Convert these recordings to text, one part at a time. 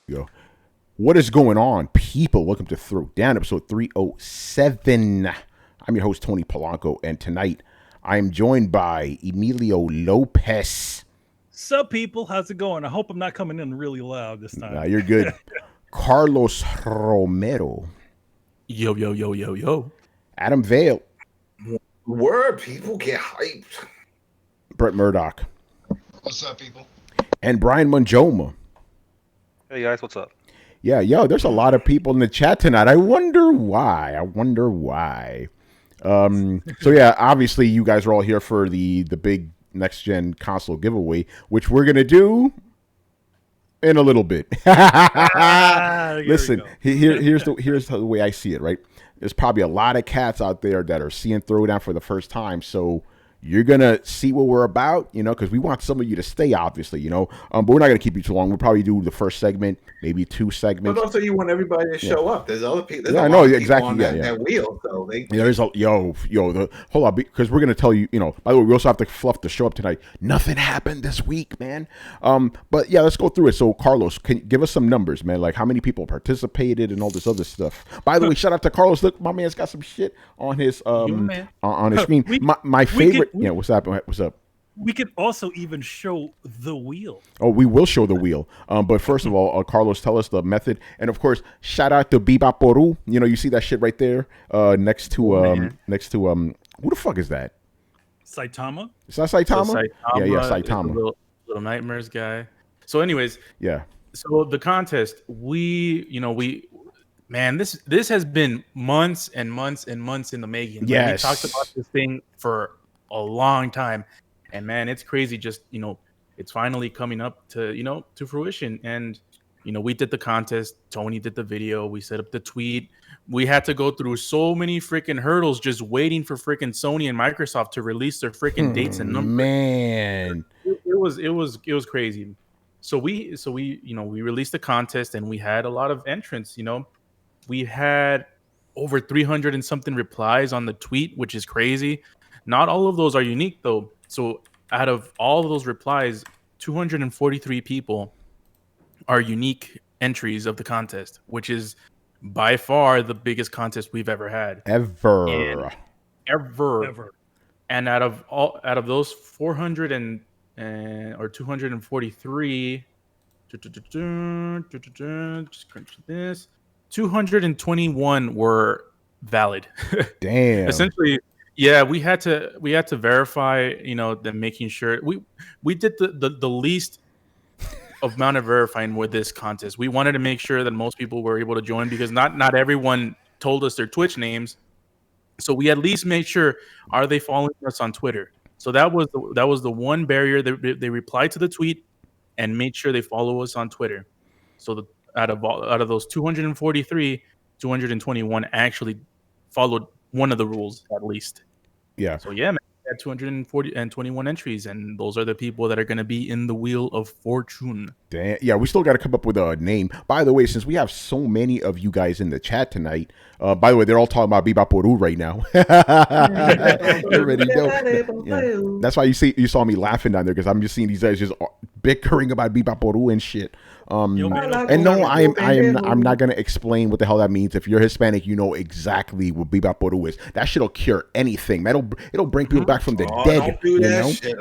Go. What is going on, people? Welcome to Throwdown, episode 307. I'm your host, Tony Polanco, and tonight I am joined by Emilio Lopez. Sup, people? How's it going? I hope I'm not coming in really loud this time. Nah, you're good. Carlos Romero. Yo, yo, yo, yo, yo. Adam Vale. Word, people get hyped. Brett Murdoch. What's up, people? And Brian Monjoma. Hey guys, what's up? Yeah, there's a lot of people in the chat tonight. I wonder why. So yeah, obviously you guys are all here for the big next gen console giveaway, which we're gonna do in a little bit. Listen, here's the way I see it. Right, there's probably a lot of cats out there that are seeing Throwdown for the first time, so you're going to see what we're about, because we want some of you to stay, obviously, but we're not going to keep you too long. We'll probably do the first segment, maybe two segments. But also you want everybody to show up. There's other people. There's I a know, lot of exactly. people on that wheel. So there's a, hold on, because we're going to tell you, by the way, we also have to fluff the show up tonight. Nothing happened this week, man. But yeah, let's go through it. So Carlos, can you give us some numbers, man? Like how many people participated and all this other stuff. By the way, shout out to Carlos. Look, my man's got some shit on his, on his screen. My favorite, what's up? What's up? We could also even show the wheel. Oh, we will show the wheel. But first of all, Carlos, tell us the method. And of course, shout out to Bebop Boru. You see that shit right there next to who the fuck is that? Saitama? Is that Saitama? So Yeah, Saitama. Little Nightmares guy. So anyways, yeah. So the contest, this has been months and months and months in the making. Yes. We talked about this thing for a long time, and man, it's crazy. Just it's finally coming up to fruition. And we did the contest. Tony did the video. We set up the tweet. We had to go through so many freaking hurdles just waiting for freaking Sony and Microsoft to release their freaking dates and numbers. Man, it was crazy. So we released the contest and we had a lot of entrants. We had over 300 and something replies on the tweet, which is crazy. Not all of those are unique, though. So out of all of those replies, 243 people are unique entries of the contest, which is by far the biggest contest we've ever had. Ever. And out of those 400 or 243, just crunch this, 221 were valid. Damn. Essentially. Yeah, we had to verify, them making sure we did the least amount of verifying with this contest. We wanted to make sure that most people were able to join because not everyone told us their Twitch names. So we at least made sure, are they following us on Twitter? So that was the one barrier. They replied to the tweet and made sure they follow us on Twitter. So out of those 243, 221 actually followed one of the rules at least. Yeah. So yeah, man, we had 221 entries, and those are the people that are going to be in the Wheel of Fortune. Damn. Yeah, we still got to come up with a name. By the way, since we have so many of you guys in the chat tonight, by the way, they're all talking about Bebop Boru right now. You already know. Yeah. That's why you saw me laughing down there because I'm just seeing these guys just bickering about Bebop Boru and shit. And no, I'm not gonna explain what the hell that means. If you're Hispanic, you know exactly what Bebop Boru is. That shit'll cure anything. It'll bring people back from the dead. Don't do that shit.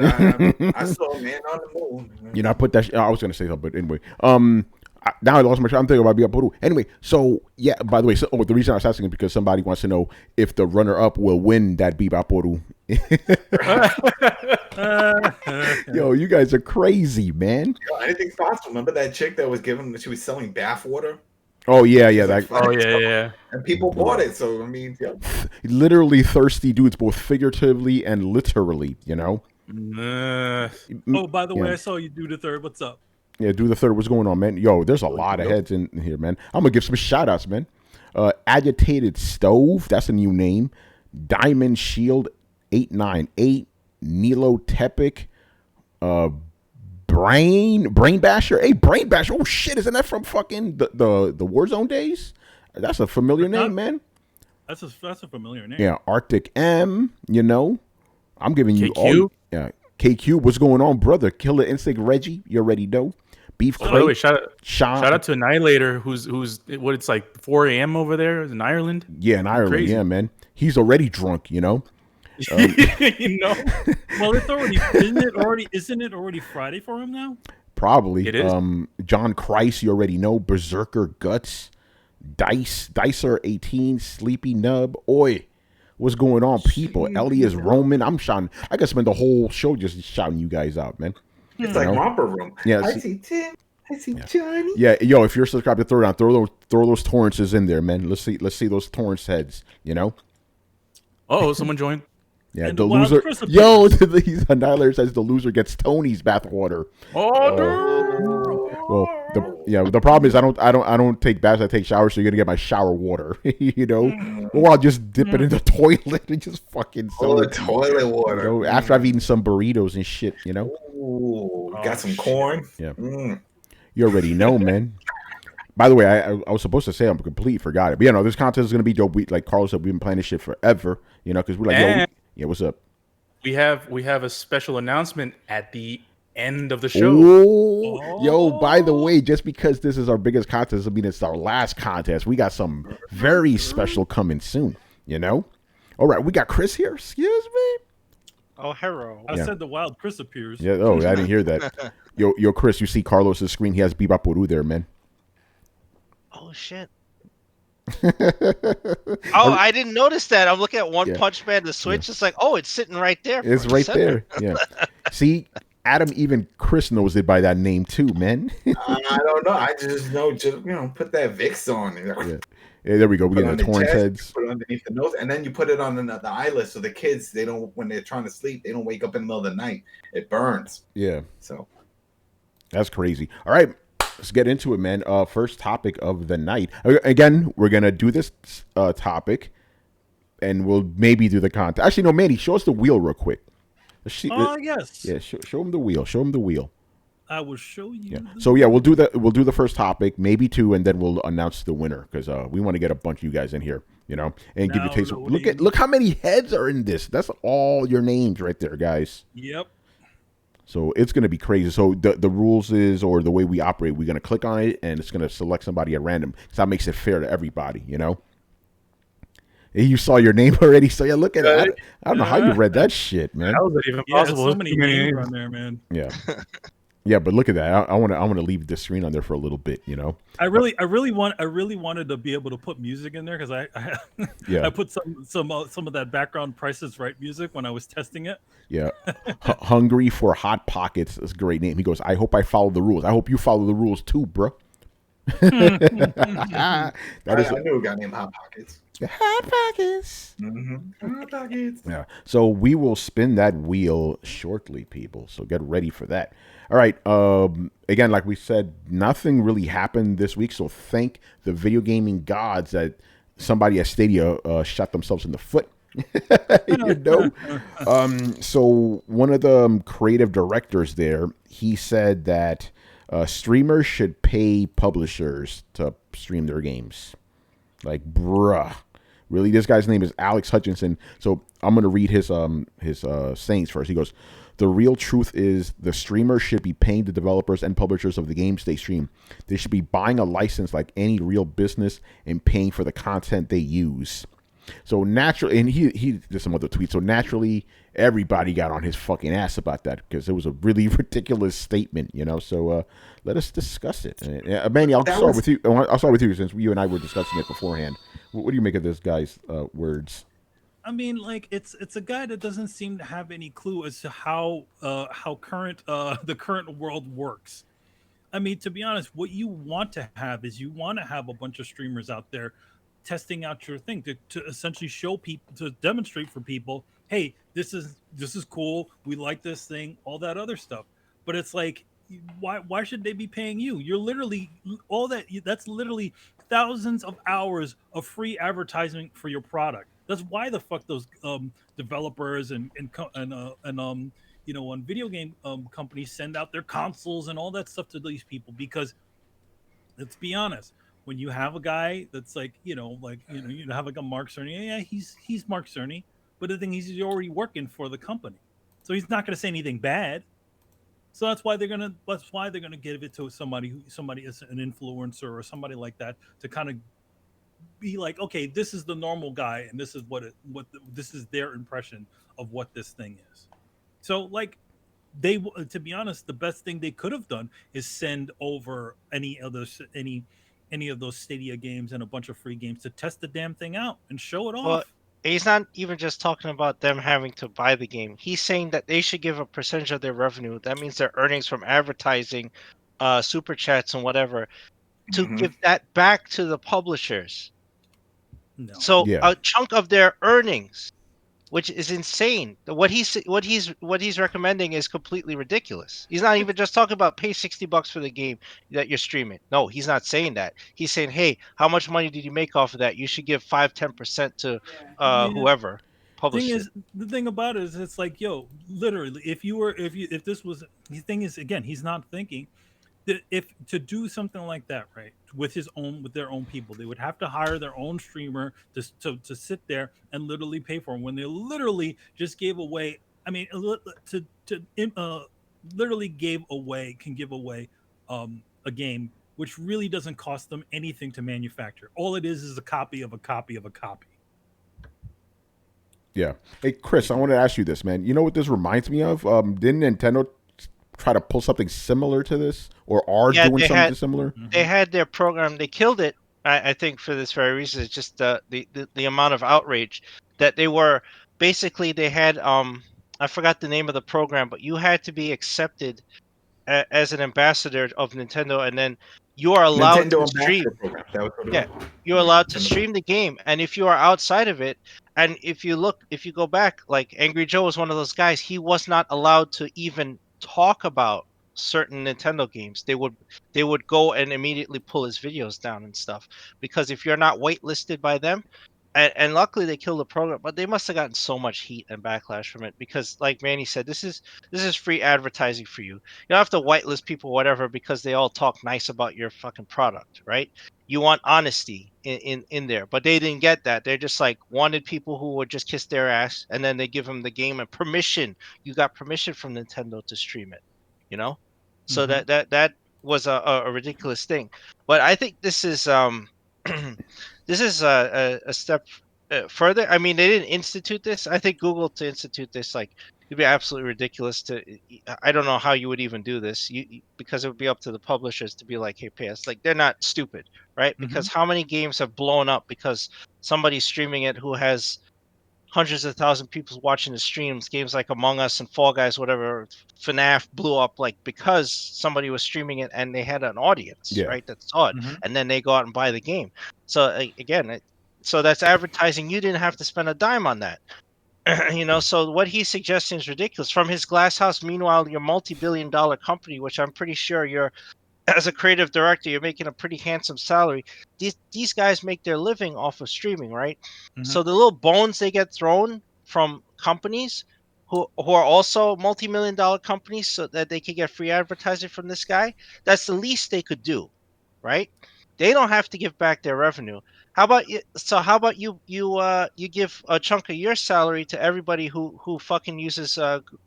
I saw Man on the Moon. I put that. I was gonna say something, but anyway. Now I lost my train. I'm thinking about Bebop Boru. Anyway, so yeah. By the way, the reason I was asking is because somebody wants to know if the runner-up will win that Bebop Boru. Yo, you guys are crazy, man. Yo, anything's possible. Remember that chick that was she was selling bath water? Oh yeah. And people bought it. So I mean, yeah. Literally thirsty dudes, both figuratively and literally. Oh, by the way, I saw you do the third. What's up? Yeah, do the third. What's going on, man? Yo, there's a lot of heads in here, man. I'm gonna give some shout outs, man. Agitated Stove, that's a new name. Diamond Shield 898, Nilo Tepic, Brain Basher. Hey, Brain Basher. Oh shit, isn't that from fucking the Warzone days? That's a familiar name, man. That's a familiar name. Yeah, Arctic M. I'm giving you KQ? all. Yeah, KQ. What's going on, brother? Killer Instinct Reggie. You already know. Beef By the way, Crate, shout Sean. out to Annihilator, who's what it's like 4 a.m. over there in Ireland. Yeah, in Ireland. Crazy. Yeah, man. He's already drunk, you know. You know, Well, isn't it already Friday for him now? Probably. It is. John Christ, you already know. Berserker Guts, Dicer 18, Sleepy Nub. Oi, what's going on, people? Elias Roman. I'm shouting. I could spend the whole show just shouting you guys out, man. It's like Romper Room. Yeah, I see Tim. I see Johnny. Yeah, yo, if you're subscribed to Throwdown, throw those torrences in there, man. Let's see those torrents heads. You know. Oh, someone joined. Yeah, And the the Wild loser. Chris Yo, the Annihilator says the loser gets Tony's bathwater. Well, the problem is I don't take baths. I take showers, so you're gonna get my shower water. You know, or I'll just dip it in the toilet and just fucking Oh, the toilet water. You know, after I've eaten some burritos and shit. You know. Ooh, got some corn. Yeah. You already know, man. By the way, I was supposed to say I'm completely forgot it, but this contest is gonna be dope. Like Carlos said, we've been playing this shit forever. You know, because we're like, yeah, what's up? We have a special announcement at the end of the show. Yo, by the way, just because this is our biggest contest doesn't mean it's our last contest. We got some very special coming soon, you know? All right, we got Chris here. Excuse me? Oh, hello. I said the Wild Chris appears. Yeah, I didn't hear that. Yo, Chris, you see Carlos's screen? He has Bebop Uru there, man. Oh, shit. I didn't notice that. I'm looking at One Punch Man, the Switch. It's like, it's sitting right there. It's right there. Yeah. See, Adam, even Chris knows it by that name too, man. I don't know. I just know, put that Vicks on. Yeah, there we go. We get the torrent heads. Put it underneath the nose, and then you put it on the eyelid, so the kids, they don't, when they're trying to sleep, they don't wake up in the middle of the night. It burns. Yeah. So that's crazy. All right. Let's get into it, man. First topic of the night. Again, we're going to do this topic, and we'll maybe do the content. Actually, no, Manny, show us the wheel real quick. Yes. Yeah, show him the wheel. Show him the wheel. I will show you. Yeah. So, yeah, we'll do the first topic, maybe two, and then we'll announce the winner, because we want to get a bunch of you guys in here, and give you a taste. Look how many heads are in this. That's all your names right there, guys. Yep. So it's going to be crazy. So the rules is, or the way we operate, we're going to click on it and it's going to select somebody at random. So that makes it fair to everybody, You saw your name already, so yeah, look at it. I don't know how you read that shit, man. How is that even possible? So many names on there, man. Yeah. Yeah, but look at that. I want to leave the screen on there for a little bit, I really wanted to be able to put music in there because I put some of that background Price is Right music when I was testing it. Yeah. Hungry for Hot Pockets. That's a great name. He goes, I hope I follow the rules. I hope you follow the rules too, bro. I knew a guy named Hot Pockets. Hot Pockets. Hot Pockets. Yeah. So we will spin that wheel shortly, people. So get ready for that. All right. Again, like we said, nothing really happened this week. So thank the video gaming gods that somebody at Stadia shot themselves in the foot. So one of the creative directors there, he said that streamers should pay publishers to stream their games. Like, bruh. Really? This guy's name is Alex Hutchinson. So I'm going to read his sayings first. He goes, the real truth is the streamers should be paying the developers and publishers of the games they stream. They should be buying a license like any real business and paying for the content they use. So naturally, and he did some other tweets. So naturally, everybody got on his fucking ass about that because it was a really ridiculous statement, So let us discuss it. Manny, I'll start with you. I'll start with you since you and I were discussing it beforehand. What do you make of this guy's words? I mean, like it's a guy that doesn't seem to have any clue as to how current the current world works. I mean, to be honest, what you want to have is a bunch of streamers out there testing out your thing to essentially show people, to demonstrate for people, hey, this is cool, we like this thing, all that other stuff. But it's like, why should they be paying you? You're literally that's literally thousands of hours of free advertising for your product. That's why the fuck those developers and video game companies send out their consoles and all that stuff to these people, because let's be honest, when you have a guy that's like, you have like a Mark Cerny, yeah, he's Mark Cerny, but the thing is, he's already working for the company, so he's not going to say anything bad. So that's why they're gonna give it to somebody is an influencer or somebody like that to kind of be like, okay, this is the normal guy, and this is this is their impression of what this thing is. So like to be honest, the best thing they could have done is send over any of those Stadia games and a bunch of free games to test the damn thing out and show it Well, off. he's not even just talking about them having to buy the game. He's saying that they should give a percentage of their revenue. That means their earnings from advertising, super chats and whatever, to Mhm. give that back to the publishers. No. So Yeah. a chunk of their earnings, which is insane. What he's recommending is completely ridiculous. He's not even just talking about pay $60 for the game that you're streaming. No, he's not saying that. He's saying, hey, how much money did you make off of that? You should give 5-10% to Yeah. whoever published Thing it. is, the thing about it is, it's like, yo, literally, if this was the thing is, again, he's not thinking that if to do something like that, right, with their own people, they would have to hire their own streamer to sit there and literally pay for them when they literally just gave away. I mean, literally can give away a game which really doesn't cost them anything to manufacture. All it is a copy of a copy of a copy. Yeah. Hey, Chris, I wanted to ask you this, man. You know what this reminds me of? Didn't Nintendo try to pull something similar to this, or are doing something similar? They had their program. They killed it. I think for this very reason. It's just the amount of outrage that they were basically. They had I forgot the name of the program, but you had to be accepted as an ambassador of Nintendo, and then you are allowed Nintendo to stream. Ambassador Program. That was what it Yeah, was. you're allowed to stream the game, and if you are outside of it, and if you go back, like Angry Joe was one of those guys. He was not allowed to even talk about certain Nintendo games. They would go and immediately pull his videos down and stuff because if you're not waitlisted by them, and luckily they killed the program, but they must have gotten so much heat and backlash from it because, like Manny said, this is free advertising for you. You don't have to whitelist people, whatever, because they all talk nice about your fucking product, right? You want honesty in there, but they didn't get that. They're just like wanted people who would just kiss their ass, and then they give them the game and permission. You got permission from Nintendo to stream it, you know. So Mhm. that was a ridiculous thing. But I think this is this is a step further. I mean, they didn't institute this. I think Google to institute this, like, it'd be absolutely ridiculous to. I don't know how you would even do this. Because it would be up to the publishers to be like, hey, pay us. Like, they're not stupid, right? Because how many games have blown up because somebody's streaming it who has hundreds of thousands of people watching the streams? Games like Among Us and Fall Guys, whatever, FNAF blew up like because somebody was streaming it and they had an audience, Yeah. right? That saw it, Mhm. and then they go out and buy the game. So again, so that's advertising. You didn't have to spend a dime on that. So what he's suggesting is ridiculous. From his glass house, meanwhile, your multi-billion-dollar company, which I'm pretty sure you're, as a creative director, you're making a pretty handsome salary. These guys make their living off of streaming, right? So the little bones they get thrown from companies who are also multi-million-dollar companies, so that they could get free advertising from this guy, that's the least they could do, right? They don't have to give back their revenue. How about you? So how about you give a chunk of your salary to everybody who fucking uses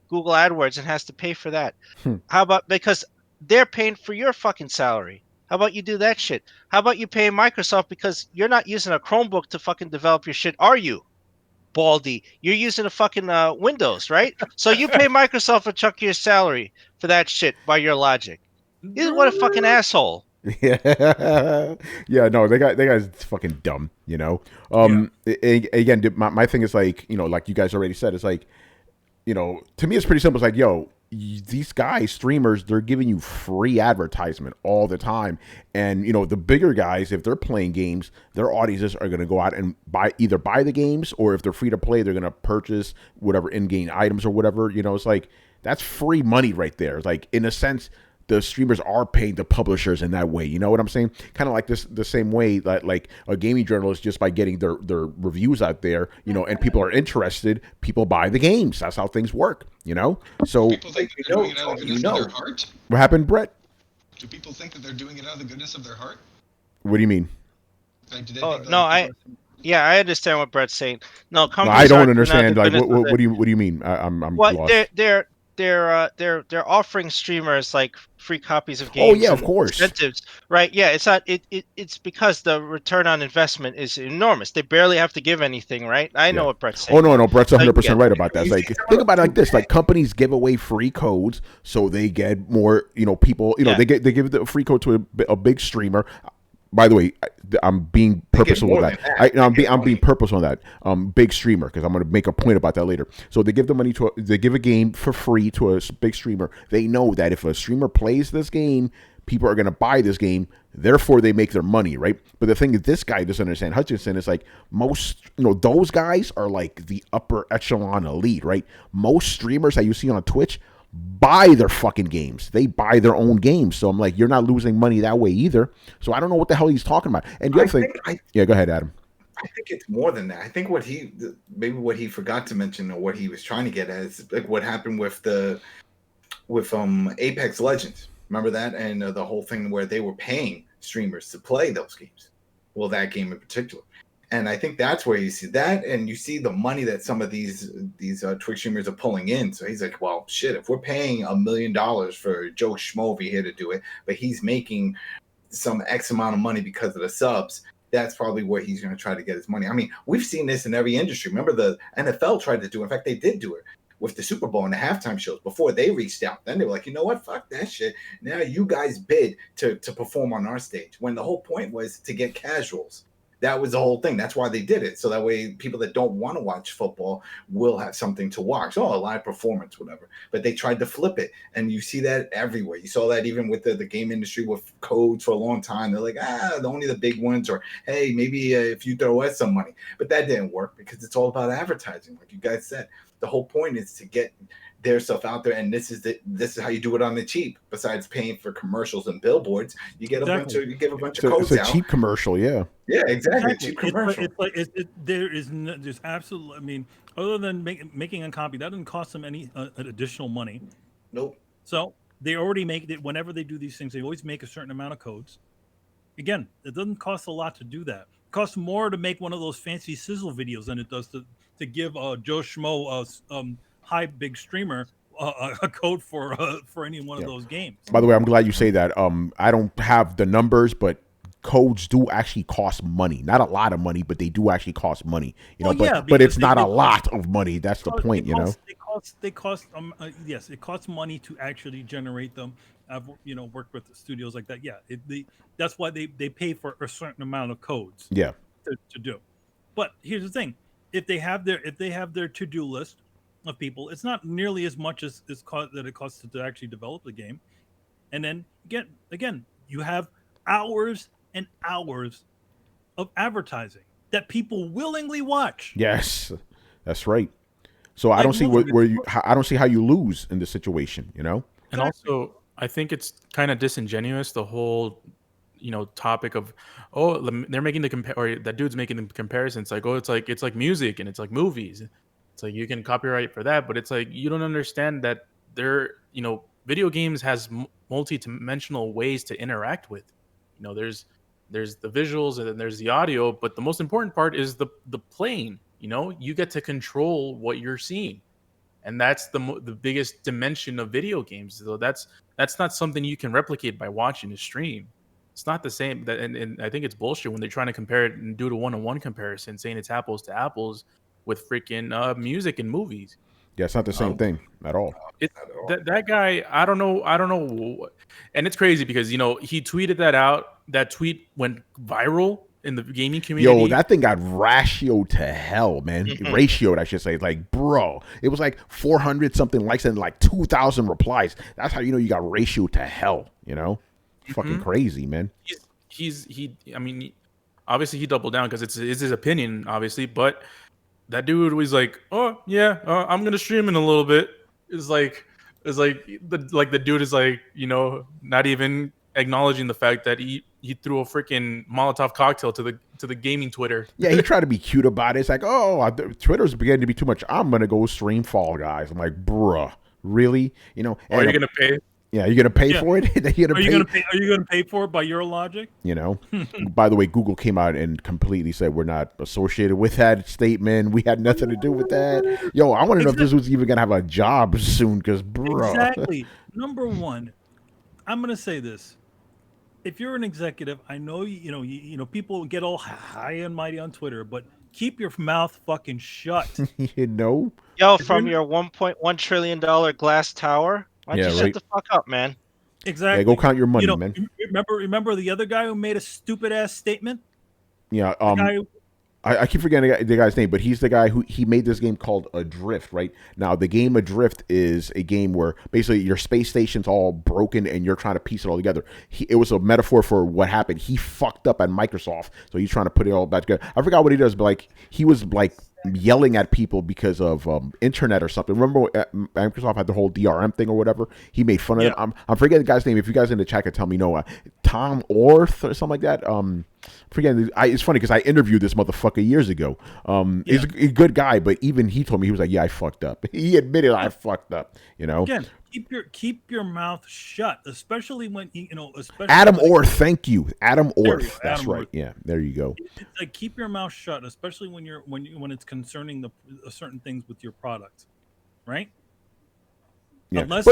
Google AdWords and has to pay for that? How about, because they're paying for your fucking salary? How about you do that shit? How about you pay Microsoft because you're not using a Chromebook to fucking develop your shit, are you? Baldy, you're using a fucking Windows, right? So you pay Microsoft a chunk of your salary for that shit by your logic. What a fucking asshole. Yeah, yeah. No, they guys fucking dumb. Again, my thing is like, like you guys already said, it's like, to me it's pretty simple. It's like, yo, these guys, streamers, they're giving you free advertisement all the time, and the bigger guys, if they're playing games, their audiences are going to go out and either buy the games, or if they're free to play, they're going to purchase whatever in-game items or whatever. It's like, that's free money right there. It's like, in a sense, the streamers are paying the publishers in that way. You know what I'm saying? Kind of like the same way that like a gaming journalist, just by getting their reviews out there, and people are interested, people buy the games. That's how things work, So People think that they're doing it out of the goodness of their heart? What happened, Brett? Do people think that they're doing it out of the goodness of their heart? What do you mean? Like, do they Oh, think, no, like, I understand what Brett's saying. No, No, companies I don't aren't doing it out of understand. the Like, goodness of what do you mean? I'm well, lost. they're offering streamers like free copies of Oh games yeah, of and course. incentives, right? Yeah, it's not it's because the return on investment is enormous. They barely have to give anything, right? I know Yeah. what Brett's saying. Oh no, Brett's So, 100% yeah, right about that. It's like think about it like this: like companies give away free codes, so they get more. People. Yeah. They give the free code to a big streamer. By the way, I'm being purposeful with that. I'm being purposeful on that. Big streamer, because I'm going to make a point about that later. So they give the money they give a game for free to a big streamer. They know that if a streamer plays this game, people are going to buy this game. Therefore, they make their money, right? But the thing is, this guy doesn't understand. Hutchinson is like most, those guys are like the upper echelon elite, right? Most streamers that you see on Twitch buy their fucking games. They buy their own games. So I'm like, you're not losing money that way either. So I don't know what the hell he's talking about. And the other thing, yeah, go ahead, Adam. I think it's more than that. I think what he forgot to mention, or what he was trying to get at, is like what happened with Apex Legends. Remember that? And the whole thing where they were paying streamers to play those games. Well, that game in particular. And I think that's where you see that, and you see the money that some of these Twitch streamers are pulling in. So he's like, well, shit, if we're paying $1 million for Joe Schmo over here to do it, but he's making some X amount of money because of the subs, that's probably where he's going to try to get his money. I mean, we've seen this in every industry. Remember the NFL tried to do it. In fact, they did do it with the Super Bowl and the halftime shows before they reached out. Then they were like, you know what? Fuck that shit. Now you guys bid to perform on our stage, when the whole point was to get casuals. That was the whole thing. That's why they did it. So that way people that don't want to watch football will have something to watch. Oh, a live performance, whatever. But they tried to flip it. And you see that everywhere. You saw that even with the game industry with codes for a long time. They're like, only the big ones. Or, hey, maybe if you throw us some money. But that didn't work because it's all about advertising. Like you guys said, the whole point is to get their stuff out there, and this is how you do it on the cheap. Besides paying for commercials and billboards, you get you give a bunch of codes out. It's a cheap commercial, yeah. Yeah, exactly. Cheap commercial. There's absolutely. I mean, other than making a copy, that doesn't cost them any additional money. Nope. So they already make it. Whenever they do these things, they always make a certain amount of codes. Again, it doesn't cost a lot to do that. It costs more to make one of those fancy sizzle videos than it does to give Joe Schmo high big streamer a code for any one of those games. By the way, I'm glad you say that. I don't have the numbers, but codes do actually cost money. Not a lot of money, but they do actually cost money. But it's not a lot of money. That's the point, They cost yes, it costs money to actually generate them. I've worked with studios like that. Yeah, that's why they pay for a certain amount of codes. Yeah, to do. But here's the thing: if they have their to-do list of people, it's not nearly as much as it costs to actually develop the game. And then again, you have hours and hours of advertising that people willingly watch. Yes, that's right. So I don't see I don't see how you lose in this situation, And also, I think it's kind of disingenuous, the whole topic of they're making or that dude's making the comparison. It's like it's like music and it's like movies. It's like you can copyright for that, but it's like you don't understand that video games has multi-dimensional ways to interact with. There's the visuals and then there's the audio, but the most important part is the playing. You get to control what you're seeing, and that's the biggest dimension of video games. So that's not something you can replicate by watching a stream. It's not the same. And I think it's bullshit when they're trying to compare it and do a one-on-one comparison, saying it's apples to apples with freaking music and movies. Yeah, it's not the same thing at all. That guy, I don't know. And it's crazy because, he tweeted that out. That tweet went viral in the gaming community. Yo, that thing got ratioed to hell, man. Ratioed, I should say. Like, bro, it was like 400 something likes and like 2,000 replies. That's how you got ratioed to hell, Fucking crazy, man. I mean, obviously he doubled down because it's his opinion, obviously, but that dude was like, oh yeah, I'm gonna stream in a little bit. It's like the dude is like, not even acknowledging the fact that he threw a freaking Molotov cocktail to the gaming Twitter. Yeah, he tried to be cute about it. It's like, Twitter's beginning to be too much. I'm gonna go stream Fall Guys. I'm like, bruh, really? Are you gonna pay? Yeah, are you gonna pay for it? Are you gonna pay? Are you gonna pay for it by your logic? You know. By the way, Google came out and completely said we're not associated with that statement. We had nothing to do with that. Yo, I want to know if this was even gonna have a job soon, because bro. Exactly. Number one, I'm gonna say this. If you're an executive, I know you know people get all high and mighty on Twitter, but keep your mouth fucking shut. You know. Yo, from your $1.1 trillion glass tower, why don't you shut the fuck up, man? Exactly. Yeah, go count your money, man. Remember the other guy who made a stupid ass statement? Yeah. I keep forgetting the guy's name, but he's the guy who he made this game called Adrift, right? Now, the game Adrift is a game where basically your space station's all broken and you're trying to piece it all together. It was a metaphor for what happened. He fucked up at Microsoft, so he's trying to put it all back together. I forgot what he does, but like he was like yelling at people because of internet or something. Remember Microsoft had the whole DRM thing or whatever? He made fun of it. I'm forgetting the guy's name. If you guys in the chat could tell me, Tom Orth or something like that. Forgetting. It's funny because I interviewed this motherfucker years ago. He's a good guy, but even he told me, he was like, yeah, I fucked up. He admitted I fucked up, you know? Again, keep your mouth shut, especially when especially Adam Orth, thank you. Adam Orth. That's Adam right. Orth. Yeah, there you go. It's like keep your mouth shut, especially when it's concerning the certain things with your product, right? Yeah. Unless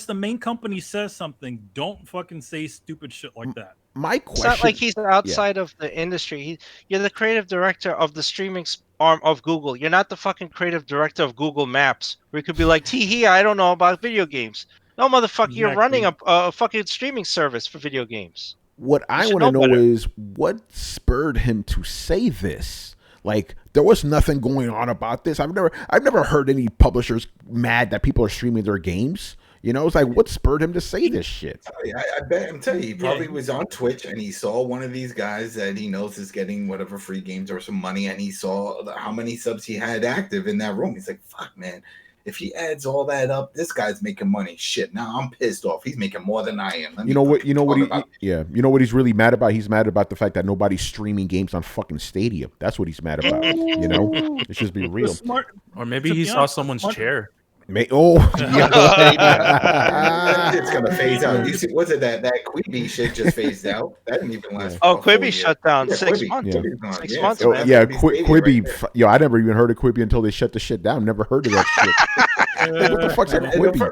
the main company says something, don't fucking say stupid shit like that. My question. It's not like he's outside of the industry. You're the creative director of the streaming arm of Google. You're not the fucking creative director of Google Maps, where you could be like, I don't know about video games. No, motherfucker, Exactly. You're running a fucking streaming service for video games. What I want to know is what spurred him to say this. Like, there was nothing going on about this. I've never heard any publishers mad that people are streaming their games. You know, it's like, what spurred him to say this shit? I bet I'm telling you, he probably was on Twitch and he saw one of these guys that he knows is getting whatever free games or some money, and he saw how many subs he had active in that room. He's like, fuck, man. If he adds all that up, this guy's making money. Shit, now I'm pissed off. He's making more than I am. You know what he's really mad about? He's mad about the fact that nobody's streaming games on fucking Stadia. That's what he's mad about. You know, let's just be real. Or maybe he saw someone's chair. It's gonna phase out. You see, what's it that Quibi shit just phased out? That didn't even last. Quibi shut down 6 months. Yeah. 6 months. Man. Quibi. Right, I never even heard of Quibi until they shut the shit down. Never heard of that shit. What the fuck's a Quibi?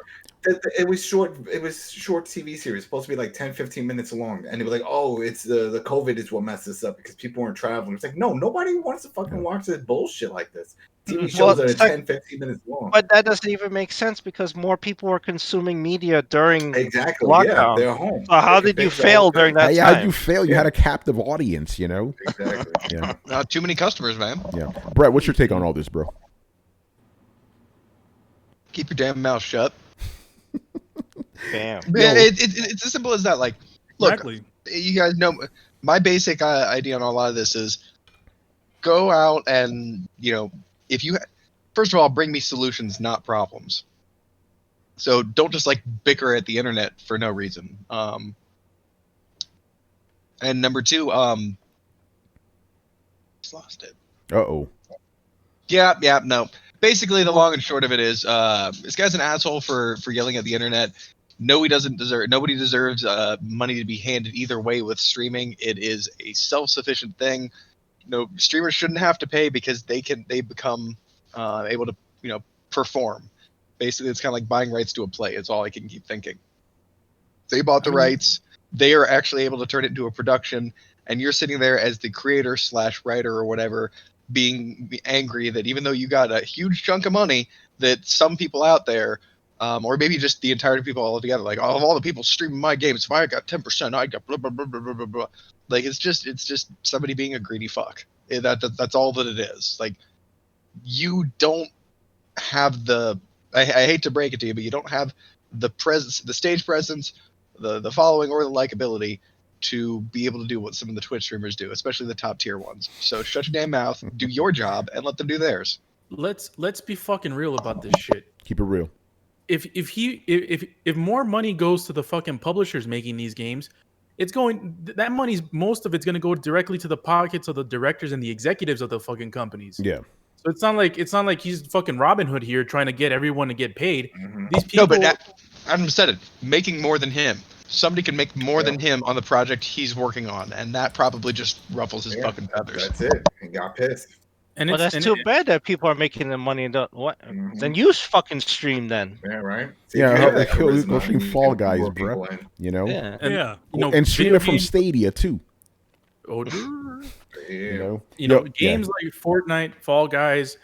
It was short. It was short TV series, supposed to be like 10-15 minutes long, and they were like, "Oh, it's the COVID is what messed this up because people weren't traveling." It's like, no, nobody wants to fucking watch this bullshit like this. TV shows that are 10-15 minutes long. But that doesn't even make sense because more people were consuming media during lockdown. Yeah, they're home. So how did you fail during that time? How did you fail? You had a captive audience, you know? Exactly. Yeah. Not too many customers, man. Yeah. Brett, what's your take on all this, bro? Keep your damn mouth shut. Damn. It's as simple as that. Like, look, Exactly. You guys know my basic idea on a lot of this is go out and, if you, first of all, bring me solutions, not problems. So don't just like bicker at the internet for no reason. And number two, just lost it. Uh-oh. Yeah, no. Basically, the long and short of it is, this guy's an asshole for yelling at the internet. Nobody deserves money to be handed either way with streaming. It is a self-sufficient thing. Streamers shouldn't have to pay because they become able to, perform. Basically, it's kind of like buying rights to a play. It's all I can keep thinking. They bought the rights. They are actually able to turn it into a production, and you're sitting there as the creator / writer or whatever, being angry that even though you got a huge chunk of money, that some people out there, or maybe just the entire people all together, like, of all the people streaming my games, if I got 10%, I got blah blah blah blah blah blah. Like, it's just somebody being a greedy fuck. That's all that it is. Like, you don't have the. I hate to break it to you, but you don't have the presence, the stage presence, the following, or the likability to be able to do what some of the Twitch streamers do, especially the top tier ones. So shut your damn mouth, do your job, and let them do theirs. Let's be fucking real about this shit. Keep it real. If more money goes to the fucking publishers making these games, that money's most of it's going to go directly to the pockets of the directors and the executives of the fucking companies. Yeah. So it's not like he's fucking Robin Hood here trying to get everyone to get paid. Mm-hmm. These people. No, but Adam said it, making more than him. Somebody can make more than him on the project he's working on, and that probably just ruffles his fucking feathers. That's it. He got pissed. And Well, that's too bad that people are making the money. What? Then you fucking stream then. Yeah, right. See, go stream Fall Guys, bro. You know. Yeah. And stream it from Stadia too. Oh, you know, games like Fortnite, Fall Guys.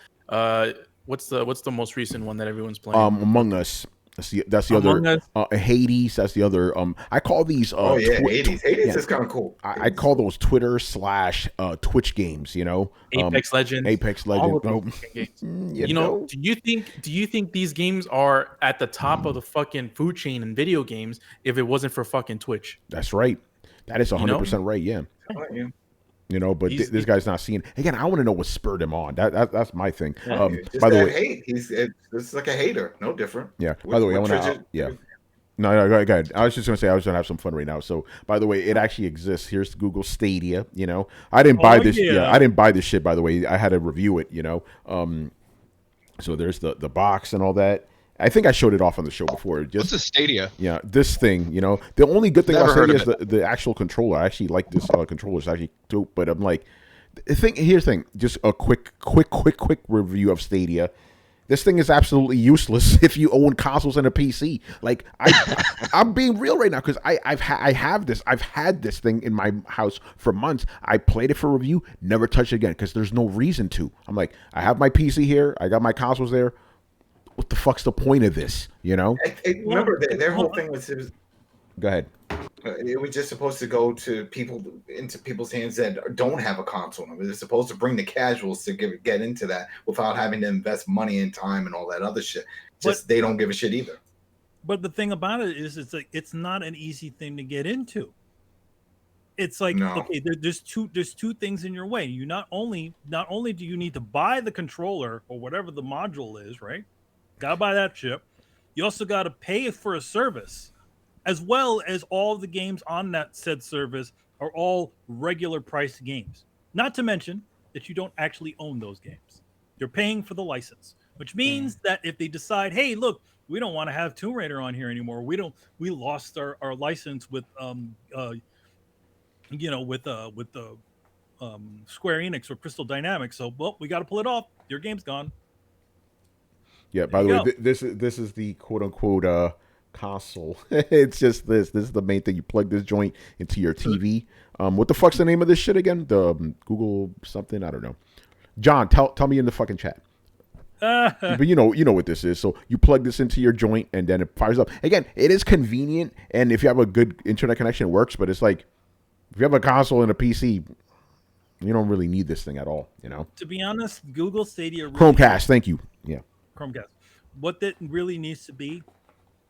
What's the most recent one that everyone's playing? Among Us. That's the other. Hades. That's the other. I call these. Hades. Hades is kind of cool. I call those Twitter/Twitch games. You know, Apex Legends. You know, do you think these games are at the top of the fucking food chain in video games if it wasn't for fucking Twitch? That's right. That is 100% right. Yeah. You know, but this guy's not seeing. Again, I want to know what spurred him on. That's my thing. By the way, hate. This is like a hater, no different. Yeah. By the way, I want to. No, go ahead. I was just gonna say I was gonna have some fun right now. So, by the way, it actually exists. Here's Google Stadia. You know, I didn't buy this. Yeah, I didn't buy this shit. By the way, I had to review it. You know, so there's the box and all that. I think I showed it off on the show before. What's a Stadia? Yeah, this thing, you know. The only good thing about Stadia is the actual controller. I actually like this controller. It's actually dope, but I'm like, here's the thing. Just a quick review of Stadia. This thing is absolutely useless if you own consoles and a PC. Like, I'm being real right now because I've had this thing in my house for months. I played it for review, never touched it again because there's no reason to. I'm like, I have my PC here. I got my consoles there. What the fuck's the point of this? You know? Remember, their whole thing was. Go ahead. It was just supposed to go to into people's hands that don't have a console. I mean, they're supposed to bring the casuals to get into that without having to invest money and time and all that other shit. They don't give a shit either. But the thing about it is, it's like it's not an easy thing to get into. It's like okay, there's two things in your way. You not only do you need to buy the controller or whatever the module is, right? Gotta buy that chip. You also got to pay for a service, as well as all the games on that said service are all regular priced games. Not to mention that you don't actually own those games. You're paying for the license, which means that if they decide, hey, look, we don't want to have Tomb Raider on here anymore. We lost our license with with the Square Enix or Crystal Dynamics. So, well, we got to pull it off. Your game's gone. Yeah. By the way, this is the quote unquote console. It's just this. This is the main thing. You plug this joint into your TV. What the fuck's the name of this shit again? The Google something. I don't know. John, tell me in the fucking chat. But you know what this is. So you plug this into your joint and then it fires up. Again, it is convenient, and if you have a good internet connection, it works. But it's like if you have a console and a PC, you don't really need this thing at all. You know. To be honest, Google Stadia. Chromecast. Thank you. Yeah. Chromecast. What that really needs to be,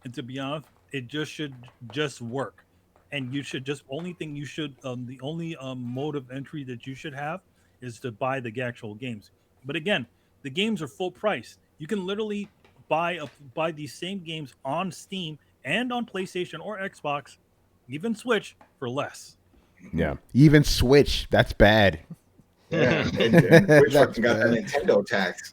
and to be honest, it should just work. And you should the only mode of entry that you should have is to buy the actual games. But again, the games are full price. You can literally buy these same games on Steam and on PlayStation or Xbox, even Switch, for less. Yeah, even Switch. That's bad. Yeah, and Switch fucking got that Nintendo tax.